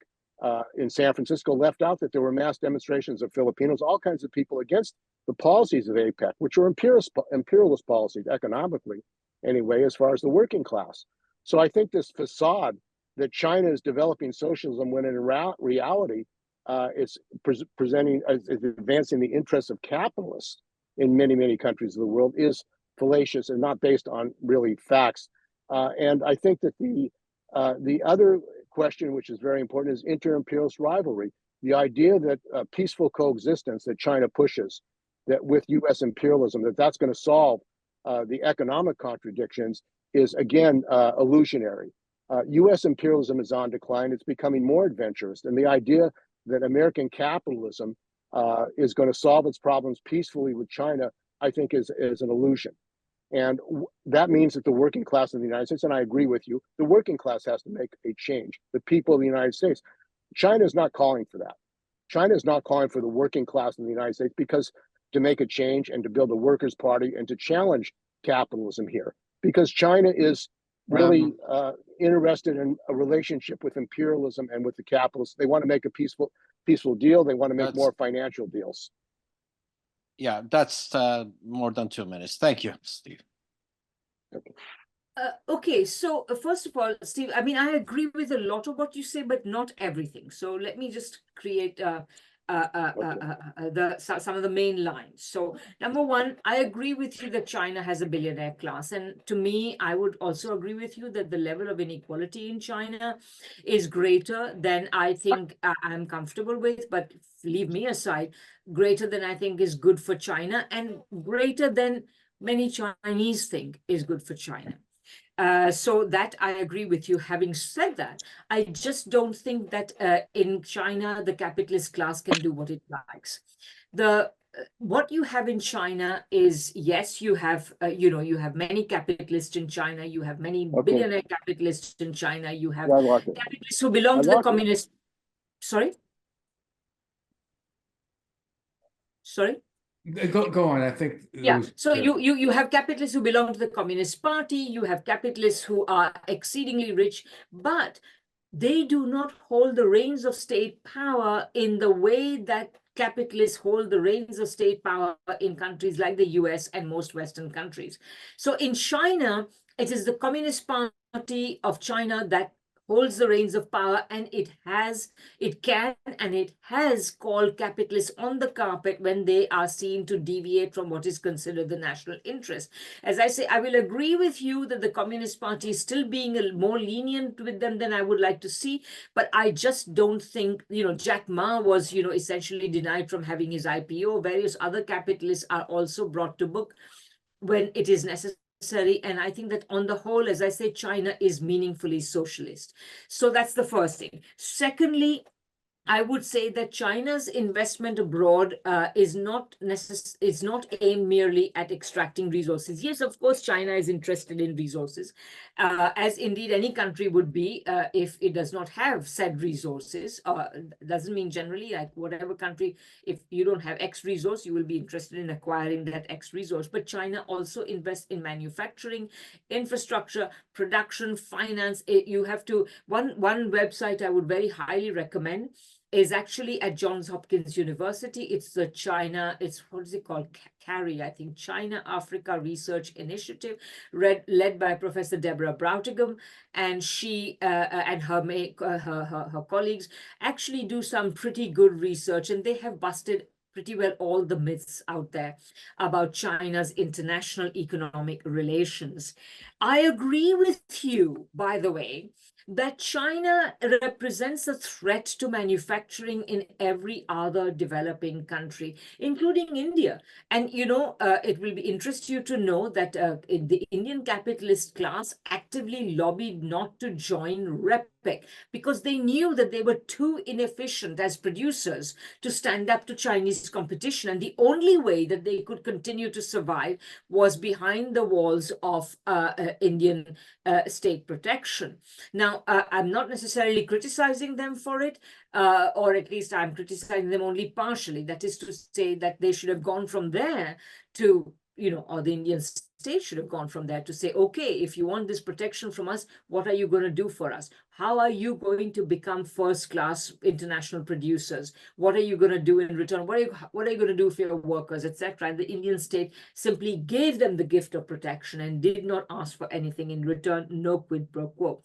in San Francisco left out that there were mass demonstrations of Filipinos, all kinds of people against the policies of APEC, which were imperialist policies, economically, anyway, as far as the working class. So I think this facade that China is developing socialism when in reality it's advancing the interests of capitalists in many, many countries of the world is fallacious and not based on really facts. And I think that the other question, which is very important, is inter-imperialist rivalry. The idea that peaceful coexistence that China pushes, that with U.S. imperialism, that's going to solve the economic contradictions, is again illusionary. U.S. imperialism is on decline. It's becoming more adventurous. And the idea that American capitalism is going to solve its problems peacefully with China, I think is an illusion. And that means that the working class in the United States, and I agree with you, the working class has to make a change. The people of the United States. China is not calling for that. China is not calling for the working class in the United States because to make a change and to build a workers' party and to challenge capitalism here. Because China is really interested in a relationship with imperialism and with the capitalists. They want to make a peaceful deal. They want to make more financial deals. Yeah, that's more than 2 minutes. Thank you, Steve. Okay. Okay, so first of all, Steve, I mean, I agree with a lot of what you say, but not everything. So let me just create some of the main lines. So number one, I agree with you that China has a billionaire class. And to me, I would also agree with you that the level of inequality in China is greater than I think I'm comfortable with, but leave me aside, greater than I think is good for China and greater than many Chinese think is good for China. So that I agree with you. Having said that, I just don't think that in China, the capitalist class can do what it likes. What you have in China is, yes, you have, you have many capitalists in China. You have many billionaire capitalists in China. You have capitalists who belong to the communist. Sorry? Sorry? Go on. I think. Yeah. So you have capitalists who belong to the Communist Party. You have capitalists who are exceedingly rich, but they do not hold the reins of state power in the way that capitalists hold the reins of state power in countries like the US and most Western countries. So in China, it is the Communist Party of China that holds the reins of power, and it can and it has called capitalists on the carpet when they are seen to deviate from what is considered the national interest. As I say, I will agree with you that the Communist Party is still being more lenient with them than I would like to see, but I just don't think, Jack Ma was, essentially denied from having his IPO. Various other capitalists are also brought to book when it is necessary. And I think that on the whole, as I say, China is meaningfully socialist. So that's the first thing. Secondly, I would say that China's investment abroad is not aimed merely at extracting resources. Yes, of course, China is interested in resources, as indeed any country would be if it does not have said resources. Doesn't mean generally, like whatever country, if you don't have X resource, you will be interested in acquiring that X resource. But China also invests in manufacturing, infrastructure, production, finance. You have to, one website I would very highly recommend is actually at Johns Hopkins University. It's the China, it's what is it called? CARI, I think, China Africa Research Initiative, led by Professor Deborah Brautigam, and she and her colleagues actually do some pretty good research, and they have busted pretty well all the myths out there about China's international economic relations. I agree with you, by the way, that China represents a threat to manufacturing in every other developing country, including India. And, you know, it will interest you to know that the Indian capitalist class actively lobbied not to join REPEC because they knew that they were too inefficient as producers to stand up to Chinese competition. And the only way that they could continue to survive was behind the walls of Indian state protection. Now, I'm not necessarily criticizing them for it, or at least I'm criticizing them only partially. That is to say that they should have gone from there to, you know, or the Indian state should have gone from there to say, okay, if you want this protection from us, what are you going to do for us? How are you going to become first-class international producers? What are you going to do in return? What are you going to do for your workers, etc.? And the Indian state simply gave them the gift of protection and did not ask for anything in return, no quid pro quo.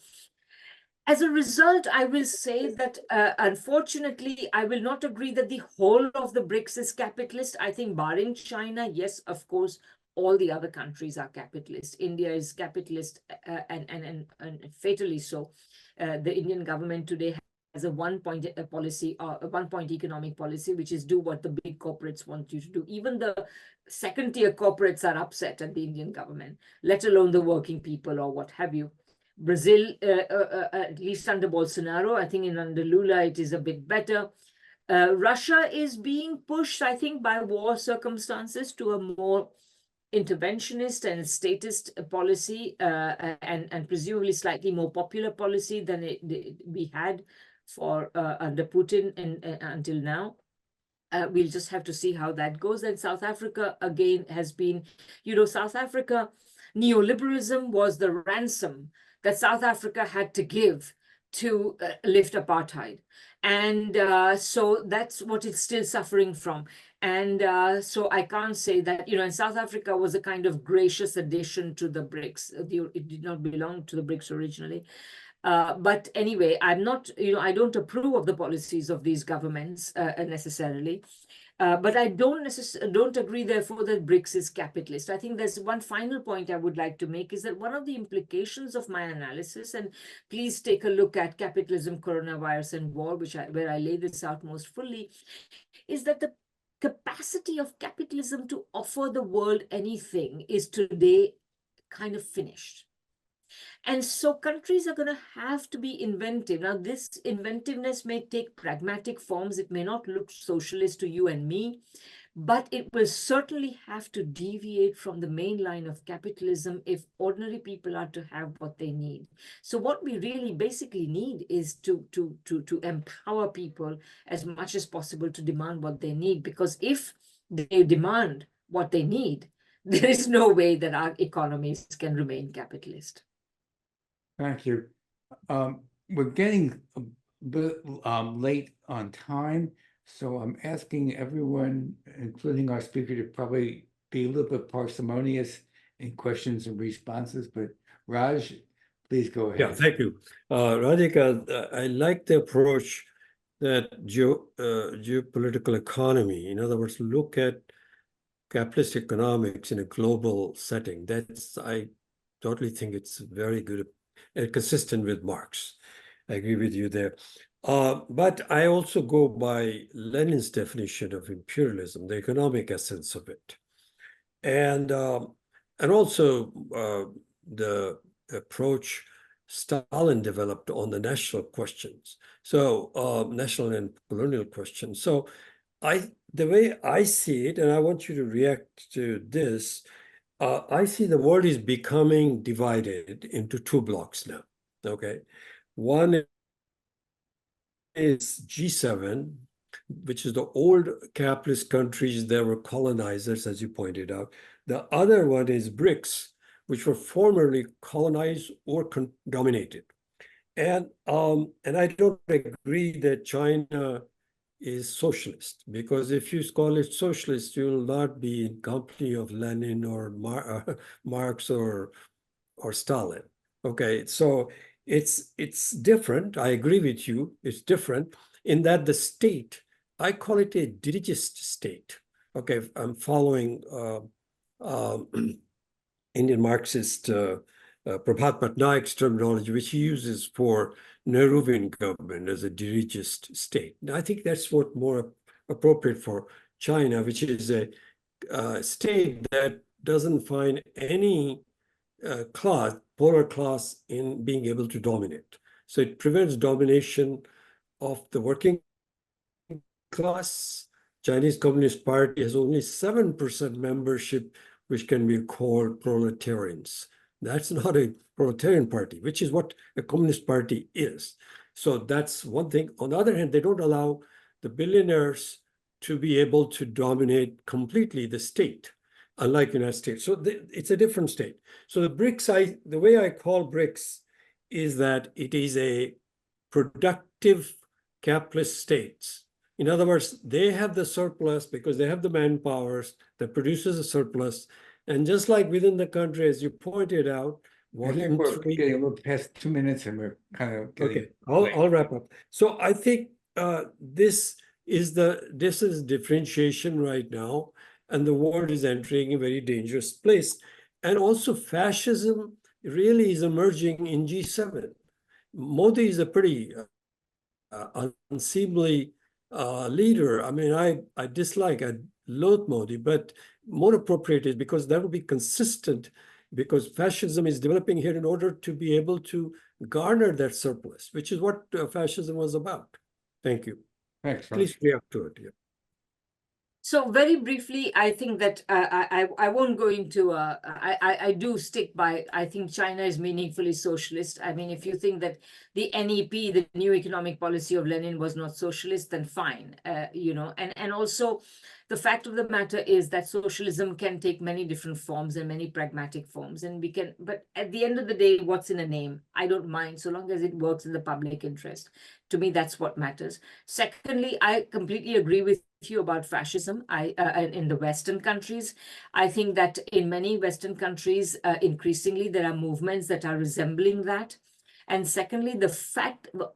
As a result, I will say that, unfortunately, I will not agree that the whole of the BRICS is capitalist. I think barring China, yes, of course, all the other countries are capitalist. India is capitalist and fatally so. The Indian government today has a one-point policy, a one-point economic policy, which is do what the big corporates want you to do. Even the second-tier corporates are upset at the Indian government, let alone the working people or what have you. Brazil, at least under Bolsonaro, I think under Lula it is a bit better. Russia is being pushed, I think, by war circumstances to a more interventionist and statist policy, and presumably slightly more popular policy than we had for under Putin until now. We'll just have to see how that goes. And South Africa, again, has been, you know, South Africa, neoliberalism was the ransom that South Africa had to give to lift apartheid. And so that's what it's still suffering from. And so I can't say that, you know, and South Africa was a kind of gracious addition to the BRICS. It did not belong to the BRICS originally. But anyway, I'm not, you know, I don't approve of the policies of these governments necessarily. But I don't agree, therefore, that BRICS is capitalist. I think there's one final point I would like to make is that one of the implications of my analysis, and please take a look at Capitalism, Coronavirus, and War, where I lay this out most fully, is that the capacity of capitalism to offer the world anything is today kind of finished. And so countries are going to have to be inventive. Now, this inventiveness may take pragmatic forms. It may not look socialist to you and me, but it will certainly have to deviate from the main line of capitalism if ordinary people are to have what they need. So what we really basically need is to empower people as much as possible to demand what they need, because if they demand what they need, there is no way that our economies can remain capitalist. Thank you. We're getting a bit late on time, so I'm asking everyone, including our speaker, to probably be a little bit parsimonious in questions and responses. But Raj, please go ahead. Yeah, thank you. Radhika, I like the approach that geopolitical economy, in other words, look at capitalist economics in a global setting. I totally think it's very good and consistent with Marx. I agree with you there. But I also go by Lenin's definition of imperialism, the economic essence of it. And also the approach Stalin developed on the national questions. So national and colonial question. So the way I see it, and I want you to react to this, I see the world is becoming divided into two blocks now. Okay. One is G7, which is the old capitalist countries that were colonizers, as you pointed out. The other one is BRICS, which were formerly colonized or dominated. And I don't agree that China is socialist, because if you call it socialist, you will not be in company of Lenin or Marx or Stalin. Okay, so it's different. I agree with you. It's different in that the state, I call it a dirigist state. Okay, I'm following Indian Marxist Prabhat Patnaik's terminology, which he uses for Nehruvian government as a dirigist state. And I think that's what more appropriate for China, which is a state that doesn't find any polar class in being able to dominate. So it prevents domination of the working class. Chinese Communist Party has only 7% membership, which can be called proletarians. That's not a proletarian party, which is what a communist party is. So that's one thing. On the other hand, they don't allow the billionaires to be able to dominate completely the state, unlike the United States. So it's a different state. So the BRICS, the way I call BRICS is that it is a productive capitalist states. In other words, they have the surplus because they have the manpowers that produces a surplus. And just like within the country, as you pointed out, I think we're getting a little past 2 minutes and we're kind of getting okay. I'll wrap up. So I think this is differentiation right now, and the world is entering a very dangerous place. And also fascism really is emerging in G7. Modi is a pretty unseemly leader. I mean, I loathe Modi, but more appropriate is because that will be consistent, because fascism is developing here in order to be able to garner that surplus, which is what fascism was about. Thank you. Thanks, Raj. Please react to it. Yeah. So very briefly, I think that I won't go into, I do stick by, I think China is meaningfully socialist. I mean, if you think that the NEP, the new economic policy of Lenin was not socialist, then fine, and also the fact of the matter is that socialism can take many different forms and many pragmatic forms, and but at the end of the day, what's in a name? I don't mind, so long as it works in the public interest. To me, that's what matters. Secondly, I completely agree with you about fascism. In the Western countries, I think that in many Western countries, increasingly there are movements that are resembling that. And secondly, the fact of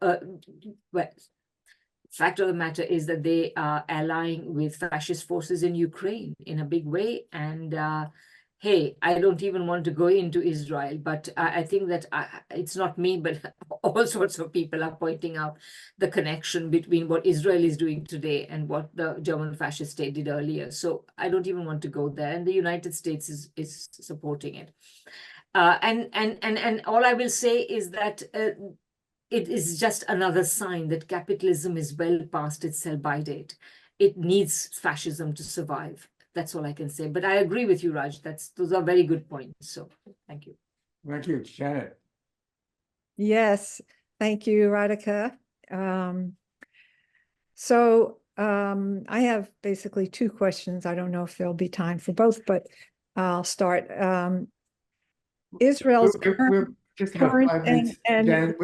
the matter is that they are allying with fascist forces in Ukraine in a big way. And hey, I don't even want to go into Israel, but I think that it's not me, but all sorts of people are pointing out the connection between what Israel is doing today and what the German fascist state did earlier. So I don't even want to go there. And the United States is supporting it. And all I will say is that it is just another sign that capitalism is well past its sell-by date. It needs fascism to survive. That's all I can say. But I agree with you, Raj. Those are very good points. So thank you. Thank you, Janet. Yes, thank you, Radhika. I have basically two questions. I don't know if there'll be time for both, but I'll start. Israel's We're just about 5 minutes. Janet,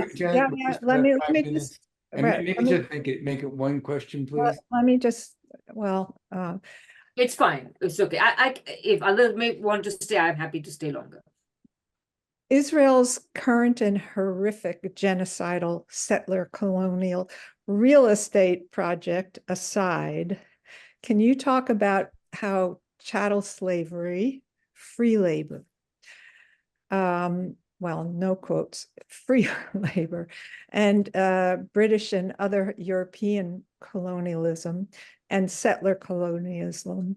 let me just make it one question, please. Let me just, it's fine. It's okay. If others may want to stay, I'm happy to stay longer. Israel's current and horrific genocidal settler colonial real estate project aside, can you talk about how chattel slavery, free labor, no quotes, free labor, and British and other European colonialism and settler colonialism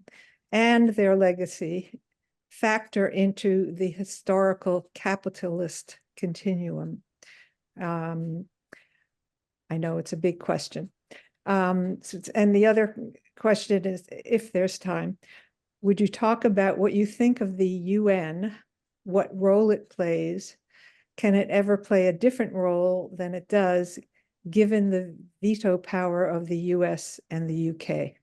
and their legacy factor into the historical capitalist continuum? I know it's a big question. And the other question is, if there's time, would you talk about what you think of the UN, what role it plays? Can it ever play a different role than it does, given the veto power of the US and the UK?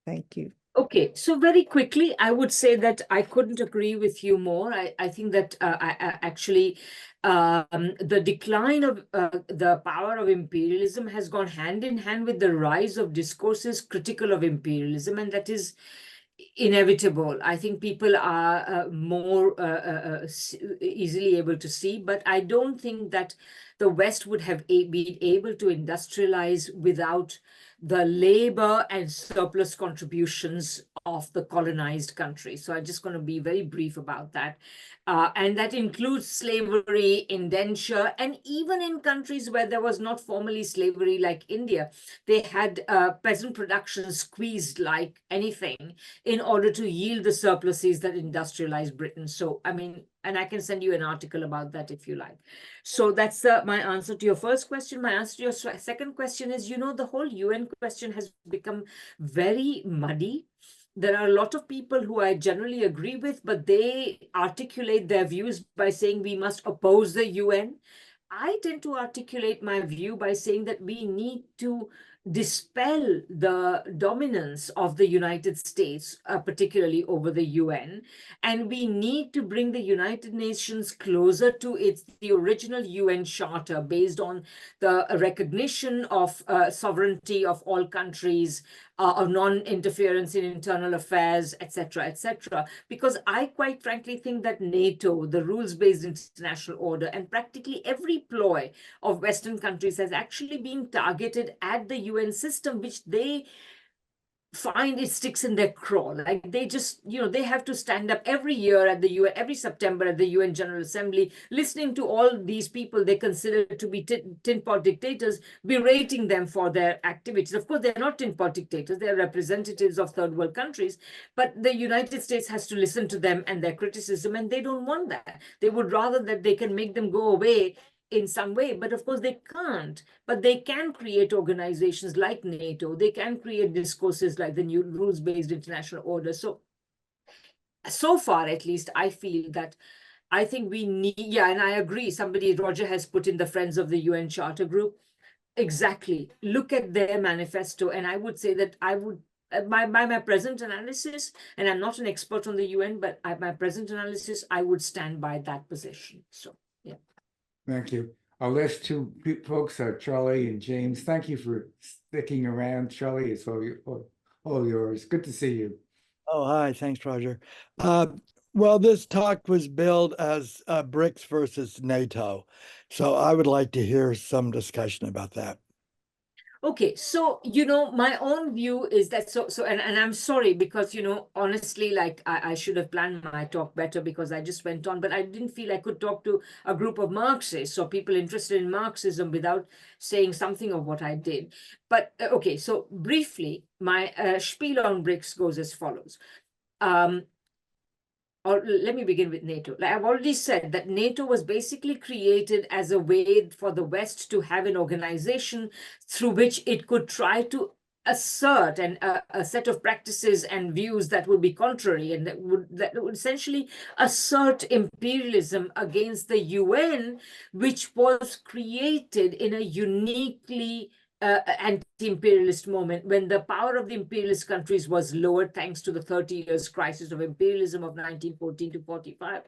Thank you. Okay, so very quickly, I would say that I couldn't agree with you more. I think that actually the decline of the power of imperialism has gone hand in hand with the rise of discourses critical of imperialism, and that is inevitable. I think people are more easily able to see, but I don't think that the West would have been able to industrialize without the labor and surplus contributions of the colonized countries. So I'm just going to be very brief about that. And that includes slavery, indenture, and even in countries where there was not formally slavery like India, they had peasant production squeezed like anything in order to yield the surpluses that industrialized Britain. So, I mean, and I can send you an article about that if you like. So that's my answer to your first question. My answer to your second question is, you know, the whole UN question has become very muddy. There are a lot of people who I generally agree with, but they articulate their views by saying we must oppose the UN. I tend to articulate my view by saying that we need to dispel the dominance of the United States, particularly over the UN, and we need to bring the United Nations closer to the original UN Charter based on the recognition of sovereignty of all countries, of non-interference in internal affairs, etc., etc. Because I quite frankly think that NATO, the rules-based international order, and practically every ploy of Western countries has actually been targeted at the UN system, which they find it sticks in their craw. Like they just, you know, they have to stand up every year at the UN, every September at the UN General Assembly, listening to all these people they consider to be tin pot dictators, berating them for their activities. Of course, they're not tin pot dictators, they're representatives of third world countries, but the United States has to listen to them and their criticism, and they don't want that. They would rather that they can make them go away in some way, but of course they can't. But they can create organizations like NATO. They can create discourses like the new rules-based international order. So far, at least, I feel that I think we need, yeah, and I agree. Roger has put in the Friends of the UN Charter Group. Exactly. Look at their manifesto. And I would say that I would, by my present analysis, and I'm not an expert on the UN, but my present analysis, I would stand by that position. So, yeah. Thank you. Our last two folks are Charlie and James. Thank you for sticking around. Charlie, it's all yours. Good to see you. Oh, hi. Thanks, Roger. Well, this talk was billed as BRICS versus NATO. So I would like to hear some discussion about that. Okay, so, you know, my own view is that and I'm sorry because, you know, honestly, like I should have planned my talk better because I just went on, but I didn't feel I could talk to a group of Marxists or people interested in Marxism without saying something of what I did. But okay, so briefly, my spiel on BRICS goes as follows. Or let me begin with NATO. Like I've already said that NATO was basically created as a way for the West to have an organization through which it could try to assert a set of practices and views that would be contrary and that would essentially assert imperialism against the UN, which was created in a uniquely anti-imperialist moment when the power of the imperialist countries was lowered thanks to the 30 years crisis of imperialism of 1914 to 45.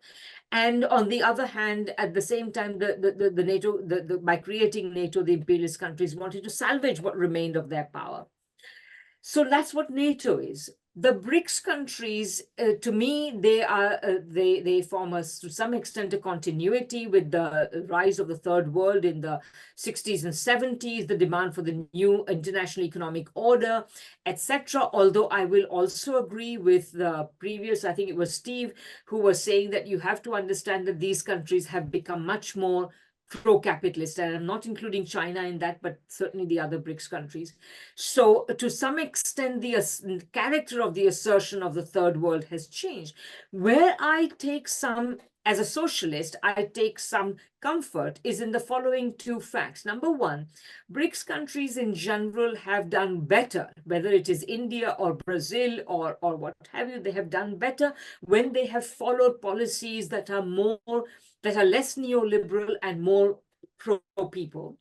And on the other hand, at the same time, the NATO, by creating NATO, the imperialist countries wanted to salvage what remained of their power. So that's what NATO is. The BRICS countries, to me, they form to some extent a continuity with the rise of the third world in the 60s and 70s, the demand for the new international economic order, etc. Although I will also agree with the previous, I think it was Steve, who was saying that you have to understand that these countries have become much more pro-capitalist, and I'm not including China in that, but certainly the other BRICS countries. So to some extent, the character of the assertion of the third world has changed. Where I take some as a socialist, I take some comfort is in the following two facts. Number one, BRICS countries in general have done better, whether it is India or Brazil or what have you, they have done better when they have followed policies that are less neoliberal and more pro-people.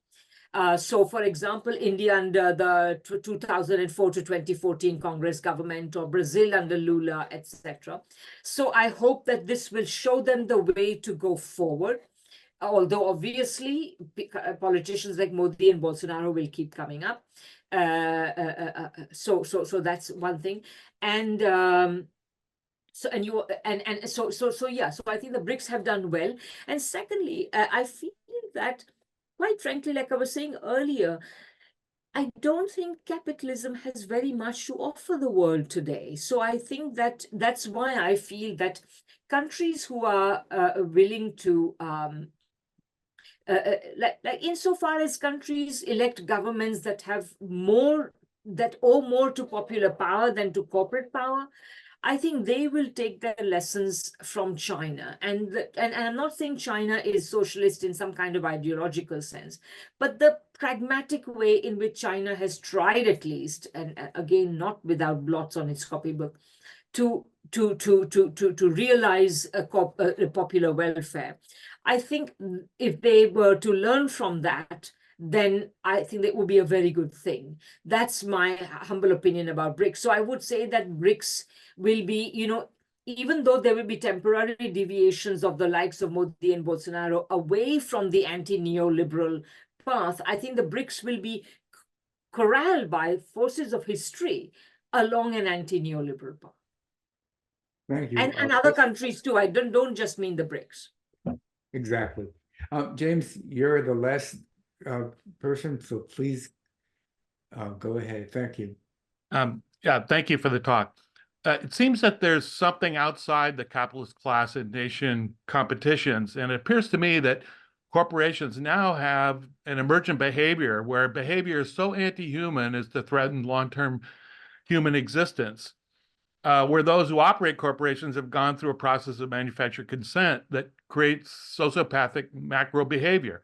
So, for example, India under the 2004 to 2014 Congress government, or Brazil under Lula, etc. So I hope that this will show them the way to go forward. Although obviously politicians like Modi and Bolsonaro will keep coming up. So that's one thing. And so I think the BRICS have done well. And secondly, I feel that, quite frankly, like I was saying earlier, I don't think capitalism has very much to offer the world today. So I think that that's why I feel that countries who are willing to, like insofar as countries elect governments that have more, that owe more to popular power than to corporate power, I think they will take their lessons from China. And I'm not saying China is socialist in some kind of ideological sense, but the pragmatic way in which China has tried, at least, and again, not without blots on its copybook, to realize a popular welfare. I think if they were to learn from that, then I think that would be a very good thing. That's my humble opinion about BRICS. So I would say that BRICS will be, even though there will be temporary deviations of the likes of Modi and Bolsonaro away from the anti-neoliberal path, I think the BRICS will be corralled by forces of history along an anti-neoliberal path. Thank you. And other countries too. I don't just mean the BRICS. Exactly. James, you're the last person, so please go ahead. Thank you. Yeah, thank you for the talk. It seems that there's something outside the capitalist class and nation competitions, and it appears to me that corporations now have an emergent behavior where behavior is so anti-human as to threaten long-term human existence, where those who operate corporations have gone through a process of manufactured consent that creates sociopathic macro behavior.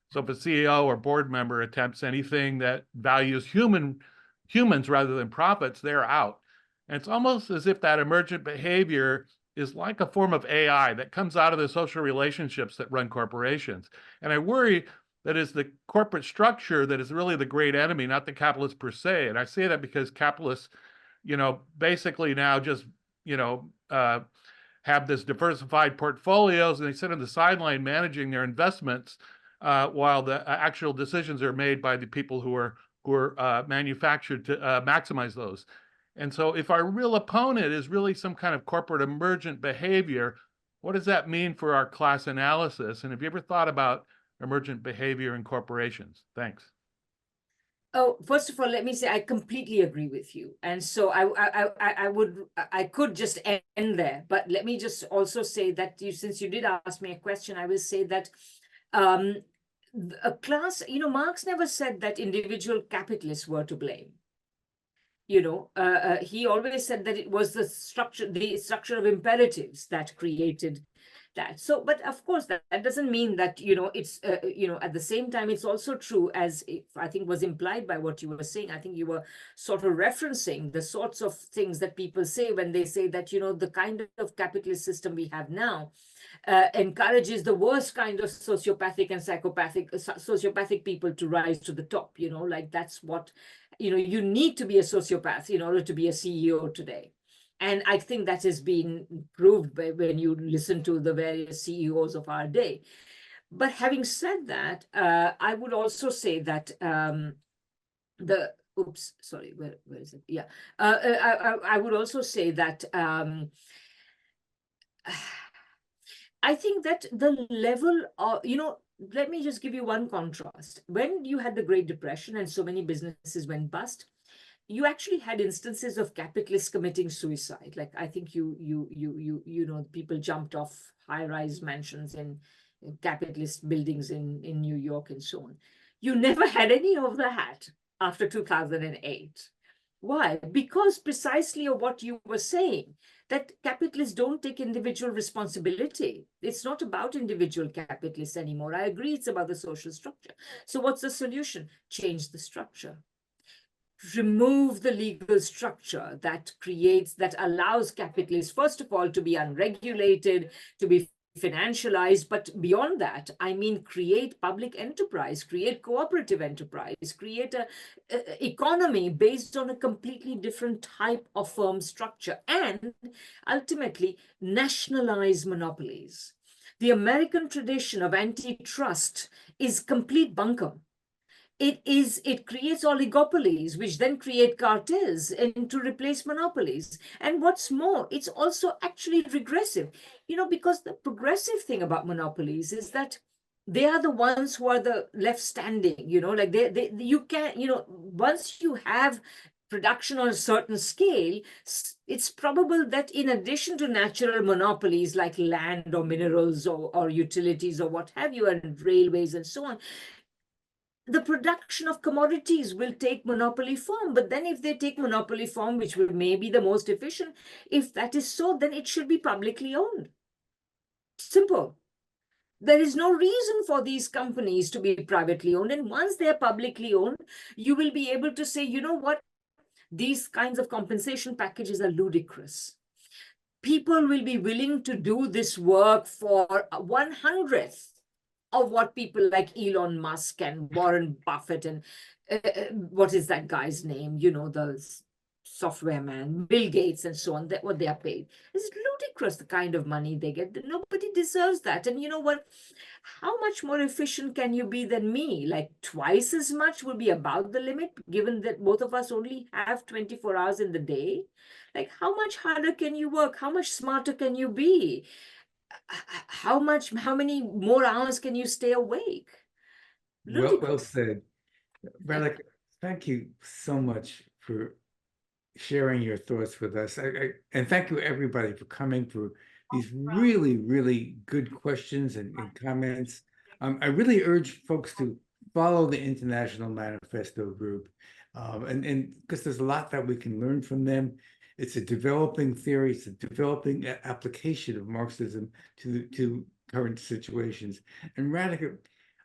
So if a CEO or board member attempts anything that values humans rather than profits, they're out. And it's almost as if that emergent behavior is like a form of AI that comes out of the social relationships that run corporations. And I worry that it's the corporate structure that is really the great enemy, not the capitalists per se. And I say that because capitalists, basically now just, have this diversified portfolios, and they sit on the sideline managing their investments while the actual decisions are made by the people who are manufactured to maximize those. And so if our real opponent is really some kind of corporate emergent behavior, what does that mean for our class analysis? And have you ever thought about emergent behavior in corporations? Thanks. Oh, first of all, let me say I completely agree with you. And so I could just end there, but let me just also say that since you did ask me a question, I will say that a class, Marx never said that individual capitalists were to blame. He always said that it was the structure of imperatives that created that. So, but of course, that doesn't mean that, it's, at the same time, it's also true, as I think was implied by what you were saying. I think you were sort of referencing the sorts of things that people say when they say that, the kind of capitalist system we have now encourages the worst kind of sociopathic and sociopathic people to rise to the top, like that's what, you need to be a sociopath in order to be a CEO today. And I think that has been proved by when you listen to the various CEOs of our day. But having said that, I would also say that oops, sorry, where is it? Yeah, I would also say that I think that the level of, let me just give you one contrast. When you had the Great Depression and so many businesses went bust, you actually had instances of capitalists committing suicide. Like I think people jumped off high-rise mansions in capitalist buildings in New York and so on. You never had any of that after 2008. Why? Because precisely of what you were saying, that capitalists don't take individual responsibility. It's not about individual capitalists anymore. I agree, it's about the social structure. So what's the solution? Change the structure. Remove the legal structure that allows capitalists, first of all, to be unregulated, to be financialized, but beyond that, I mean, create public enterprise, create cooperative enterprise, create a economy based on a completely different type of firm structure, and ultimately nationalize monopolies. The American tradition of antitrust is complete bunkum. It creates oligopolies, which then create cartels and to replace monopolies. And what's more, it's also actually regressive, because the progressive thing about monopolies is that they are the ones who are the left standing, like you can't, once you have production on a certain scale, it's probable that in addition to natural monopolies like land or minerals or utilities or what have you, and railways and so on, the production of commodities will take monopoly form. But then if they take monopoly form, which may be the most efficient, if that is so, then it should be publicly owned. Simple. There is no reason for these companies to be privately owned. And once they're publicly owned, you will be able to say, you know what? These kinds of compensation packages are ludicrous. People will be willing to do this work for 1/100th of what people like Elon Musk and Warren Buffett and what is that guy's name? The software man, Bill Gates and so on, what they are paid. It's ludicrous, the kind of money they get. Nobody deserves that. And you know what? How much more efficient can you be than me? Like twice as much would be about the limit, given that both of us only have 24 hours in the day. Like how much harder can you work? How much smarter can you be? How many more hours can you stay awake? Well said. Radhika, thank you so much for sharing your thoughts with us. And thank you everybody for coming, for these really, really good questions and comments. I really urge folks to follow the International Manifesto group. And because there's a lot that we can learn from them. It's a developing theory, it's a developing application of Marxism to current situations. And Radhika,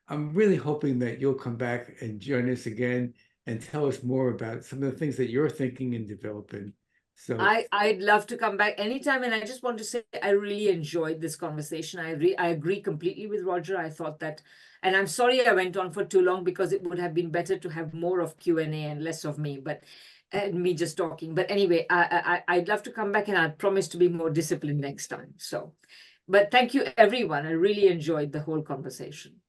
I'm really hoping that you'll come back and join us again and tell us more about some of the things that you're thinking and developing. So I'd love to come back anytime. And I just want to say, I really enjoyed this conversation. I agree completely with Roger. I thought that, and I'm sorry I went on for too long, because it would have been better to have more of Q&A and less of me, and me just talking. But anyway, I'd love to come back, and I promise to be more disciplined next time. So, but thank you, everyone. I really enjoyed the whole conversation.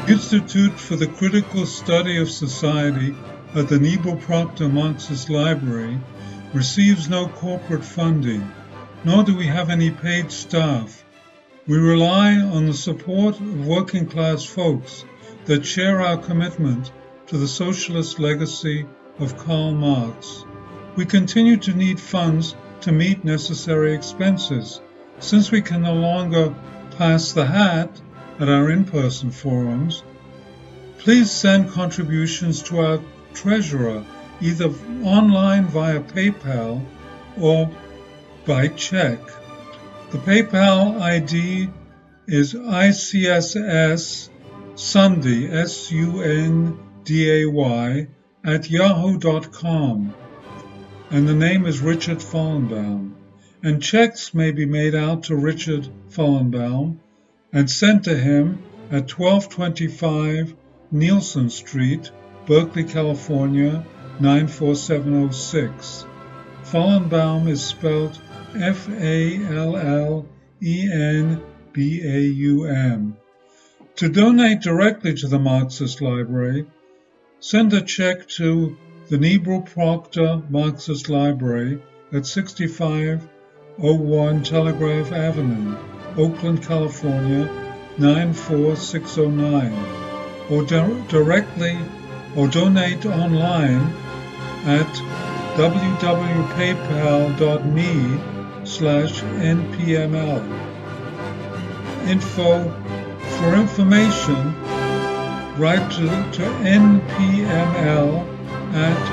Institute for the Critical Study of Society at the Nebel Proctor Marxist Library receives no corporate funding, nor do we have any paid staff. We rely on the support of working class folks that share our commitment to the socialist legacy of Karl Marx. We continue to need funds to meet necessary expenses. Since we can no longer pass the hat at our in-person forums, please send contributions to our treasurer, either online via PayPal or by check. The PayPal ID is ICSS Sunday, SUNDAY, @yahoo.com, and the name is Richard Fallenbaum. And checks may be made out to Richard Fallenbaum and sent to him at 1225 Nielsen Street, Berkeley, California, 94706. Fallenbaum is spelled Fallenbaum. To donate directly to the Marxist Library, send a check to the Nebel Proctor Marxist Library at 6501 Telegraph Avenue, Oakland, California, 94609. or directly or donate online at www.paypal.me/npml. For information, write to npml at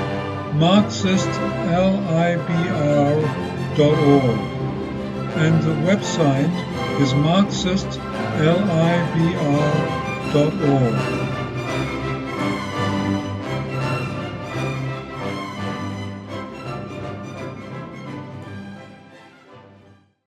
marxistlibr.org, and the website is marxistlibr.org.